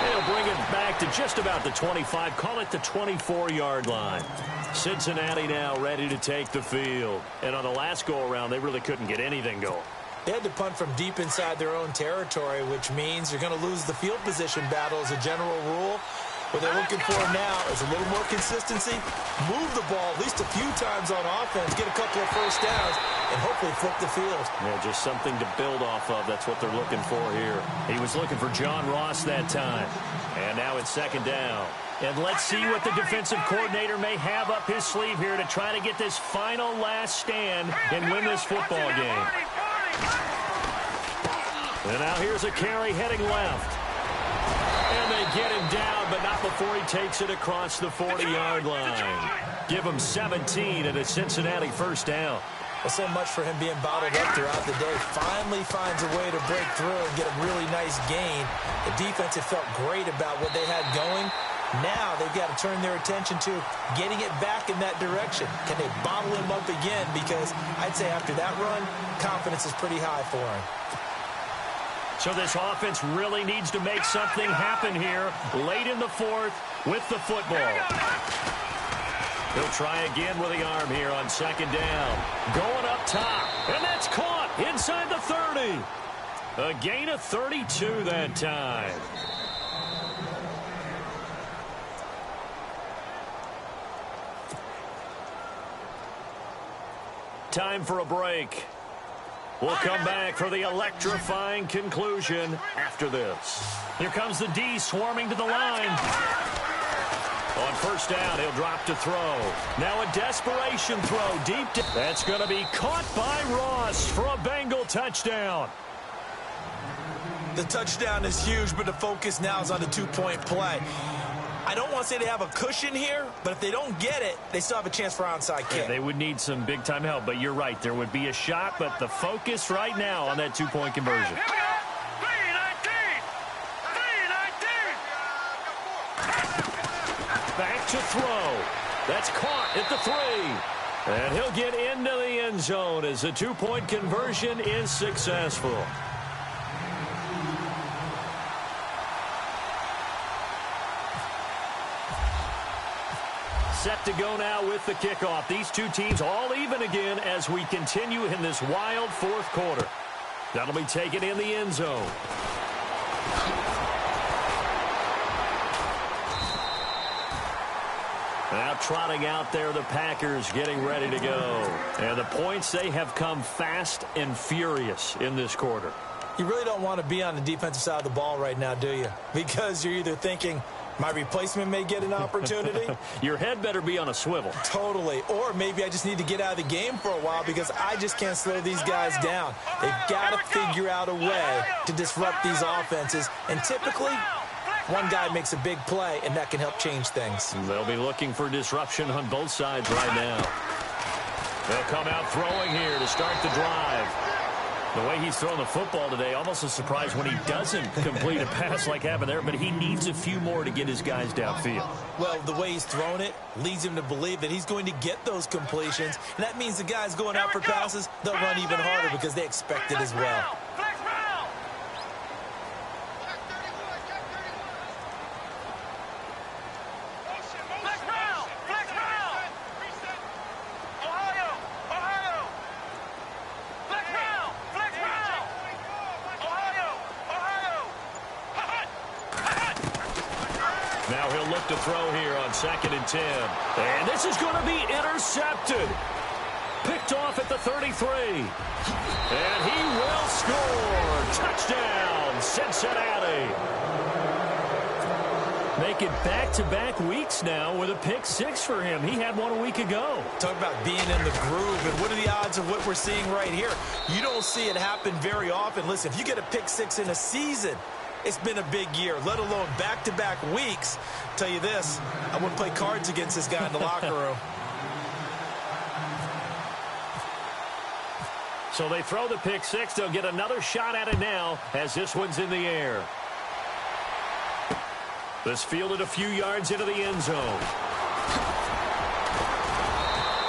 [SPEAKER 2] They'll bring it back to just about the 25. Call it the 24-yard line. Cincinnati now ready to take the field. And on the last go-around, they really couldn't get anything going.
[SPEAKER 3] They had to punt from deep inside their own territory, which means you're going to lose the field position battle as a general rule. What they're looking for now is a little more consistency, move the ball at least a few times on offense, get a couple of first downs, and hopefully flip the field.
[SPEAKER 2] Yeah, just something to build off of. That's what they're looking for here. He was looking for John Ross that time. And now it's second down. And let's see what the defensive coordinator may have up his sleeve here to try to get this final last stand and win this football game. And now here's a carry heading left. And they get him down, but not before he takes it across the 40-yard line. Give him 17 and a Cincinnati first down.
[SPEAKER 3] Well, so much for him being bottled up throughout the day. Finally finds a way to break through and get a really nice gain. The defense had felt great about what they had going. Now they've got to turn their attention to getting it back in that direction. Can they bottle him up again? Because I'd say after that run, confidence is pretty high for him.
[SPEAKER 2] So this offense really needs to make something happen here late in the fourth with the football. He'll try again with the arm here on second down. Going up top, and that's caught inside the 30. A gain of 32 that time. Time for a break. We'll come back for the electrifying conclusion after this. Here comes the D swarming to the line. On first down, he'll drop to throw. Now a desperation throw deep. That's going to be caught by Ross for a Bengal touchdown.
[SPEAKER 3] The touchdown is huge, but the focus now is on the two-point play. I don't want to say they have a cushion here, but if they don't get it, they still have a chance for onside kick.
[SPEAKER 2] Yeah, they would need some big-time help, but you're right. There would be a shot, but the focus right now on that two-point conversion.
[SPEAKER 4] Here we go. 3-19.
[SPEAKER 2] Back to throw. That's caught at the 3. And he'll get into the end zone as the two-point conversion is successful. Set to go now with the kickoff. These two teams all even again as we continue in this wild fourth quarter. That'll be taken in the end zone. Now trotting out there, the Packers getting ready to go. And the points, they have come fast and furious in this quarter.
[SPEAKER 3] You really don't want to be on the defensive side of the ball right now, do you? Because you're either thinking, my replacement may get an opportunity.
[SPEAKER 2] Your head better be on a swivel.
[SPEAKER 3] Totally. Or maybe I just need to get out of the game for a while because I just can't slow these guys down. They've got to figure out a way to disrupt these offenses. And typically, one guy makes a big play, and that can help change things.
[SPEAKER 2] They'll be looking for disruption on both sides right now. They'll come out throwing here to start the drive. The way he's throwing the football today, almost a surprise when he doesn't complete a pass like happened there, but he needs a few more to get his guys downfield.
[SPEAKER 3] Well, the way he's thrown it leads him to believe that he's going to get those completions, and that means the guys going out for passes, they'll run even harder because they expect it as well.
[SPEAKER 2] Now he'll look to throw here on 2nd and 10. And this is going to be intercepted. Picked off at the 33. And he will score. Touchdown, Cincinnati. Making back-to-back weeks now with a pick 6 for him. He had one a week ago.
[SPEAKER 3] Talk about being in the groove, and what are the odds of what we're seeing right here? You don't see it happen very often. Listen, if you get a pick 6 in a season, it's been a big year, let alone back-to-back weeks. Tell you this, I wouldn't play cards against this guy in the locker room.
[SPEAKER 2] So they throw the pick 6. They'll get another shot at it now as this one's in the air. This fielded a few yards into the end zone.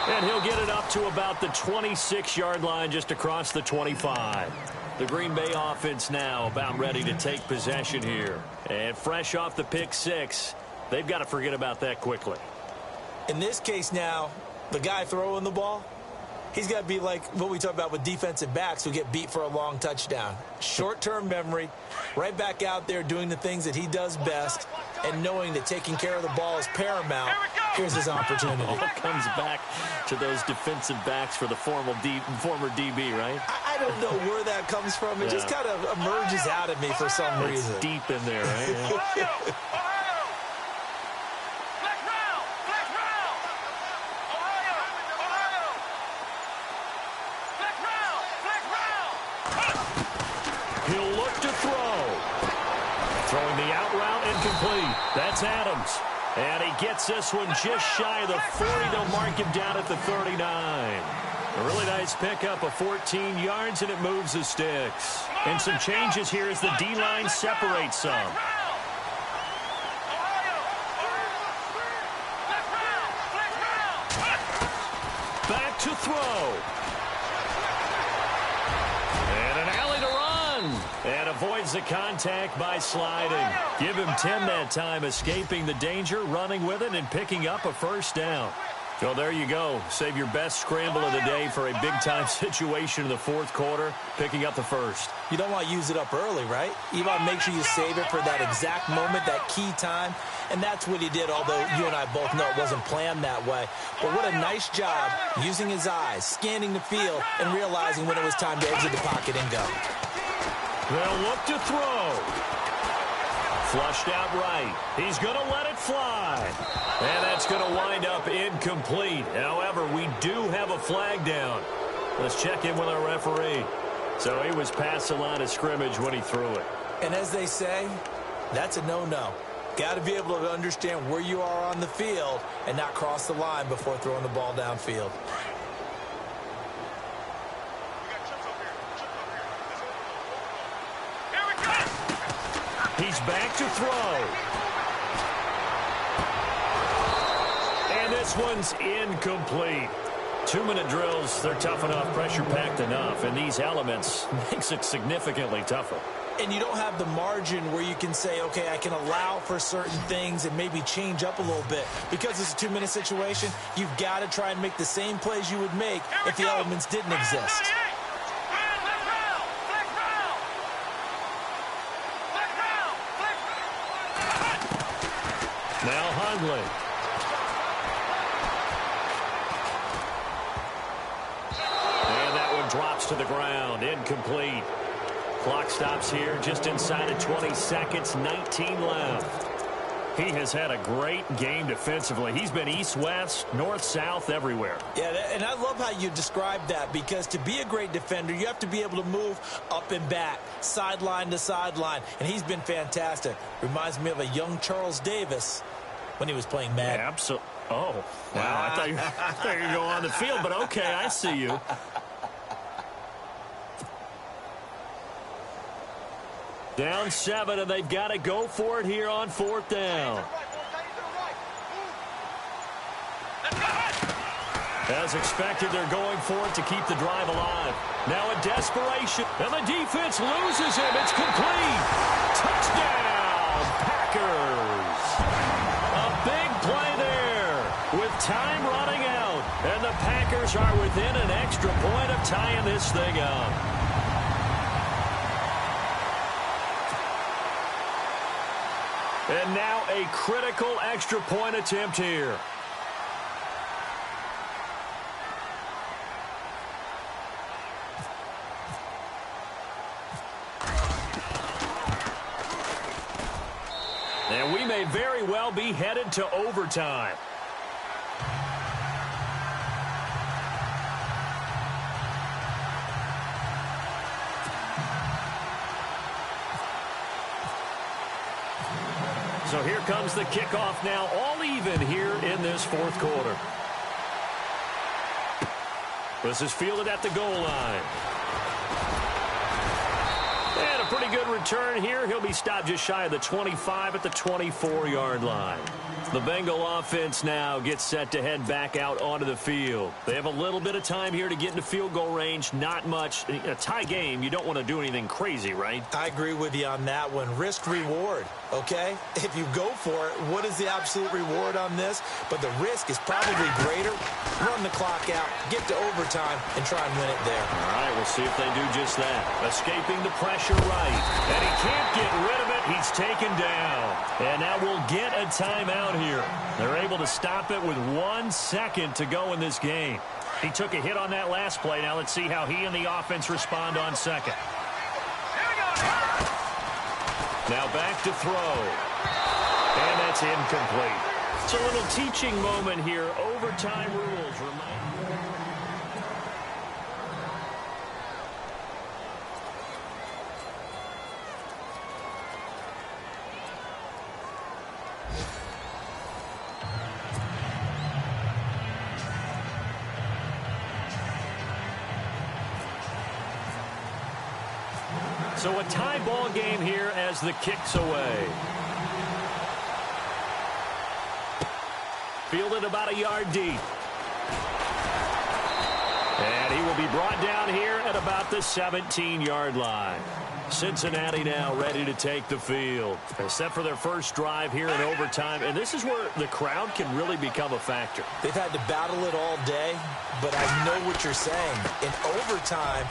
[SPEAKER 2] And he'll get it up to about the 26-yard line just across the 25. The Green Bay offense now about ready to take possession here. And fresh off the pick 6, they've got to forget about that quickly.
[SPEAKER 3] In this case now, the guy throwing the ball, he's got to be like what we talk about with defensive backs who get beat for a long touchdown. Short-term memory, right back out there doing the things that he does best, and knowing that taking care of the ball is paramount. Here's his opportunity.
[SPEAKER 2] All comes back to those defensive backs for the former DB, right?
[SPEAKER 3] I don't know where that comes from. It just kind of emerges out of me for some reason.
[SPEAKER 2] It's deep in there, right? He'll look to throw. Throwing the out route incomplete. That's Adams. And he gets this one just shy of the 40. They'll mark him down at the 39. A really nice pickup of 14 yards, and it moves the sticks. And some changes here as the D-line separates some. Back to throw. And an alley to run. And And avoids the contact by sliding. Give him 10 that time, escaping the danger, running with it, and picking up a first down. So there you go. Save your best scramble of the day for a big-time situation in the fourth quarter, picking up the first.
[SPEAKER 3] You don't want to use it up early, right? You want to make sure you save it for that exact moment, that key time. And that's what he did, although you and I both know it wasn't planned that way. But what a nice job using his eyes, scanning the field, and realizing when it was time to exit the pocket and go.
[SPEAKER 2] They'll look to throw. Flushed out right. He's going to let it fly. And that's going to wind up incomplete. However, we do have a flag down. Let's check in with our referee. So he was past the line of scrimmage when he threw it.
[SPEAKER 3] And as they say, that's a no-no. Got to be able to understand where you are on the field and not cross the line before throwing the ball downfield.
[SPEAKER 2] He's back to throw. And this one's incomplete. 2-minute drills, they're tough enough, pressure-packed enough, and these elements makes it significantly tougher.
[SPEAKER 3] And you don't have the margin where you can say, okay, I can allow for certain things and maybe change up a little bit. Because it's a 2-minute situation, you've got to try and make the same plays you would make if the elements didn't exist.
[SPEAKER 2] Now Hundley. And that one drops to the ground. Incomplete. Clock stops here just inside of 20 seconds. 19 left. He has had a great game defensively. He's been east-west, north-south, everywhere.
[SPEAKER 3] Yeah, and I love how you describe that, because to be a great defender, you have to be able to move up and back, sideline to sideline, and he's been fantastic. Reminds me of a young Charles Davis when he was playing Madden.
[SPEAKER 2] Yeah, absolutely. Oh, wow. I thought you were going to go on the field, but okay, I see you. Down 7, and they've got to go for it here on 4th down. As expected, they're going for it to keep the drive alive. Now in desperation, and the defense loses him. It's complete. Touchdown, Packers. A big play there with time running out. And the Packers are within an extra point of tying this thing up. And now a critical extra point attempt here. And we may very well be headed to overtime. So here comes the kickoff now, all even here in this 4th quarter. This is fielded at the goal line. And a pretty good return here. He'll be stopped just shy of the 25 at the 24-yard line. The Bengal offense now gets set to head back out onto the field. They have a little bit of time here to get into field goal range. Not much. In a tie game, you don't want to do anything crazy, right?
[SPEAKER 3] I agree with you on that one. Risk-reward, okay? If you go for it, what is the absolute reward on this? But the risk is probably greater. Run the clock out, get to overtime, and try and win it there.
[SPEAKER 2] All right, we'll see if they do just that. Escaping the pressure right. And he can't get rid of it. He's taken down. And now we'll get a timeout here. They're able to stop it with 1 second to go in this game. He took a hit on that last play. Now let's see how he and the offense respond on second. Now back to throw. And that's incomplete. It's a little teaching moment here. Overtime rules. So a tie ball game here as the kick's away. Fielded about a yard deep. And he will be brought down here at about the 17-yard line. Cincinnati now ready to take the field. They set for their first drive here in overtime, and this is where the crowd can really become a factor.
[SPEAKER 3] They've had to battle it all day, but I know what you're saying. In overtime,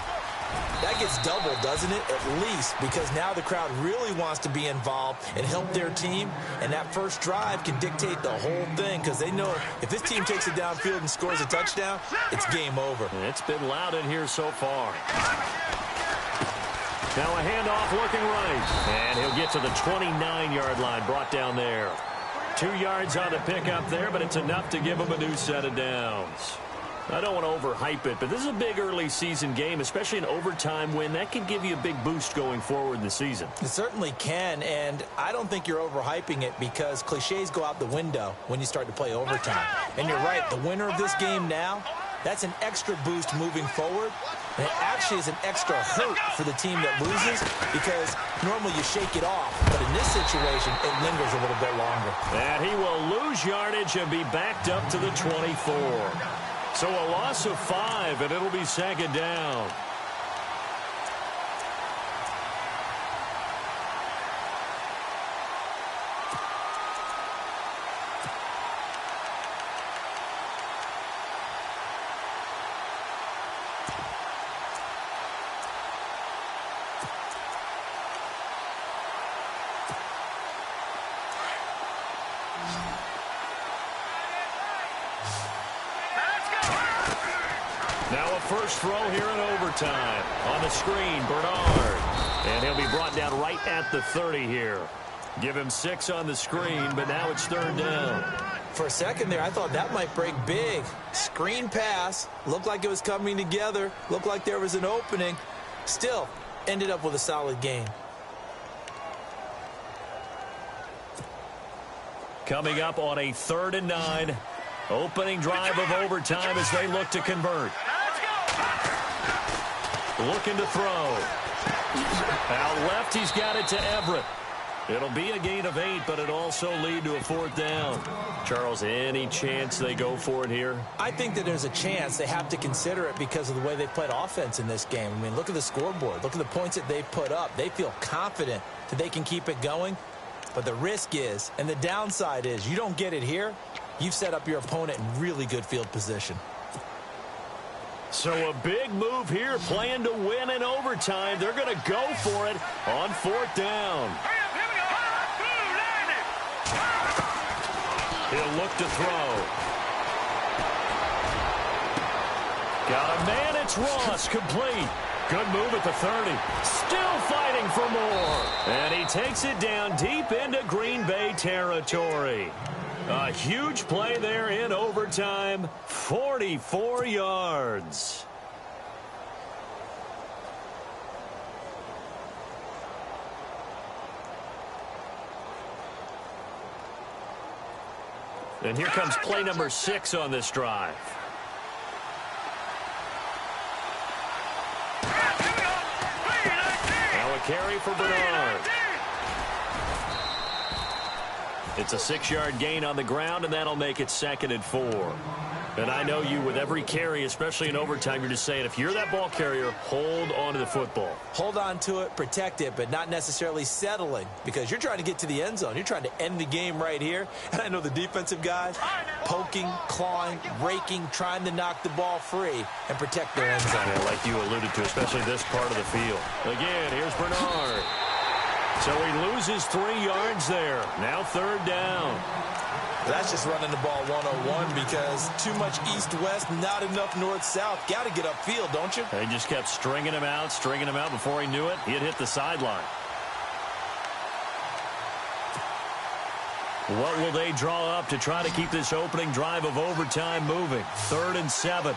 [SPEAKER 3] that gets doubled, doesn't it? At least, because now the crowd really wants to be involved and help their team, and that first drive can dictate the whole thing because they know if this team takes it downfield and scores a touchdown, it's game over.
[SPEAKER 2] It's been loud in here so far. Now a handoff looking right. And he'll get to the 29-yard line, brought down there. 2 yards on the pickup there, but it's enough to give him a new set of downs. I don't want to overhype it, but this is a big early season game, especially an overtime win. That could give you a big boost going forward in the season.
[SPEAKER 3] It certainly can, and I don't think you're overhyping it because cliches go out the window when you start to play overtime. And you're right, the winner of this game now, that's an extra boost moving forward. And it actually is an extra hurt for the team that loses because normally you shake it off. But in this situation, it lingers a little bit longer.
[SPEAKER 2] And he will lose yardage and be backed up to the 24. So a loss of 5, and it'll be second down. Now a first throw here in overtime. On the screen, Bernard. And he'll be brought down right at the 30 here. Give him 6 on the screen, but now it's third down.
[SPEAKER 3] For a second there, I thought that might break big. Screen pass. Looked like it was coming together. Looked like there was an opening. Still, ended up with a solid game.
[SPEAKER 2] Coming up on a 3rd and 9. Opening drive of overtime as they look to convert. Looking to throw. Out left, he's got it to Everett. It'll be a gain of 8, but it'll also lead to a 4th down. Charles, any chance they go for it here?
[SPEAKER 3] I think that there's a chance. They have to consider it because of the way they played offense in this game. I mean, look at the scoreboard. Look at the points that they've put up. They feel confident that they can keep it going. But the risk is, and the downside is, you don't get it here, you've set up your opponent in really good field position.
[SPEAKER 2] So a big move here, playing to win in overtime. They're going to go for it on 4th down. He'll look to throw. Got a man, it's Ross, complete. Good move at the 30. Still fighting for more. And he takes it down deep into Green Bay territory. A huge play there in overtime. 44 yards. And here comes play number 6 on this drive. Now a carry for Bernard. It's a 6-yard gain on the ground, and that'll make it 2nd and 4. And I know you, with every carry, especially in overtime, you're just saying, if you're that ball carrier, hold on to the football.
[SPEAKER 3] Hold on to it, protect it, but not necessarily settling, because you're trying to get to the end zone. You're trying to end the game right here. And I know the defensive guys poking, clawing, raking, trying to knock the ball free and protect their end zone.
[SPEAKER 2] Yeah, like you alluded to, especially this part of the field. Again, here's Bernard. So he loses 3 yards there. Now 3rd down.
[SPEAKER 3] That's just running the ball 101 because too much east-west, not enough north-south. Got to get upfield, don't you?
[SPEAKER 2] They just kept stringing him out. Before he knew it, he had hit the sideline. What will they draw up to try to keep this opening drive of overtime moving? 3rd and 7.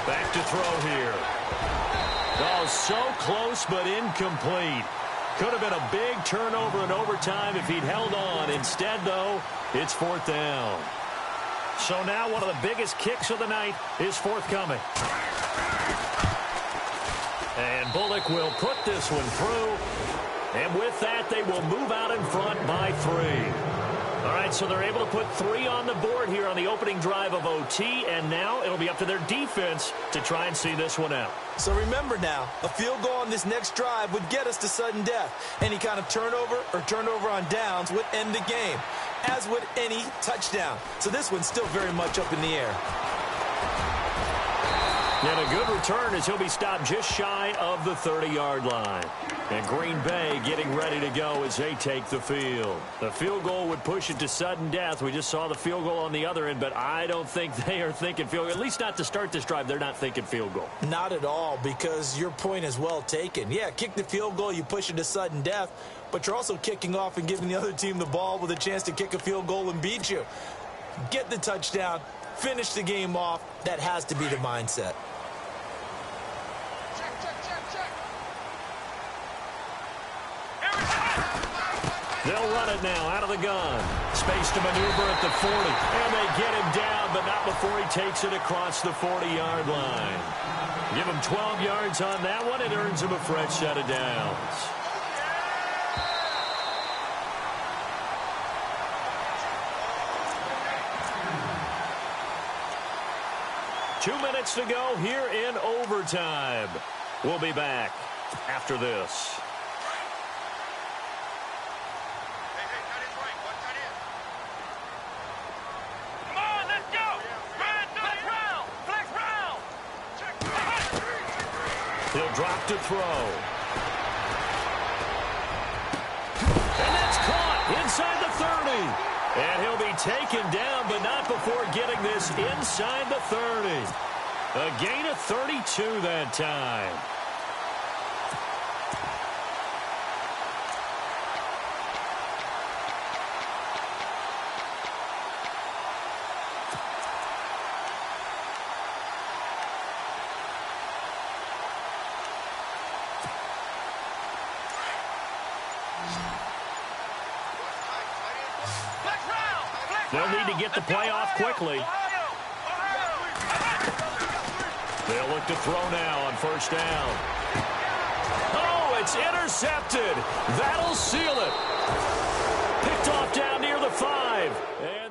[SPEAKER 2] Back to throw here. Oh, so close but incomplete. Could have been a big turnover in overtime if he'd held on. Instead, though, it's 4th down. So now one of the biggest kicks of the night is forthcoming. And Bullock will put this one through. And with that, they will move out in front by 3. All right, so they're able to put 3 on the board here on the opening drive of OT, and now it'll be up to their defense to try and see this one out.
[SPEAKER 3] So remember now, a field goal on this next drive would get us to sudden death. Any kind of turnover or turnover on downs would end the game, as would any touchdown. So this one's still very much up in the air.
[SPEAKER 2] And a good return as he'll be stopped just shy of the 30-yard line. And Green Bay getting ready to go as they take the field. The field goal would push it to sudden death. We just saw the field goal on the other end, but I don't think they are thinking field goal. At least not to start this drive. They're not thinking field goal.
[SPEAKER 3] Not at all, because your point is well taken. Yeah, kick the field goal, you push it to sudden death, but you're also kicking off and giving the other team the ball with a chance to kick a field goal and beat you. Get the touchdown, finish the game off. That has to be the mindset.
[SPEAKER 2] They'll run it now out of the gun. Space to maneuver at the 40. And they get him down, but not before he takes it across the 40-yard line. Give him 12 yards on that one. It earns him a fresh set of downs. Two minutes to go here in overtime. We'll be back after this. He'll drop to throw. And that's caught inside the 30. And he'll be taken down, but not before getting this inside the 30. A gain of 32 that time. They'll need to get the play off quickly. They'll look to throw now on first down. Oh, it's intercepted. That'll seal it. Picked off down near the 5. And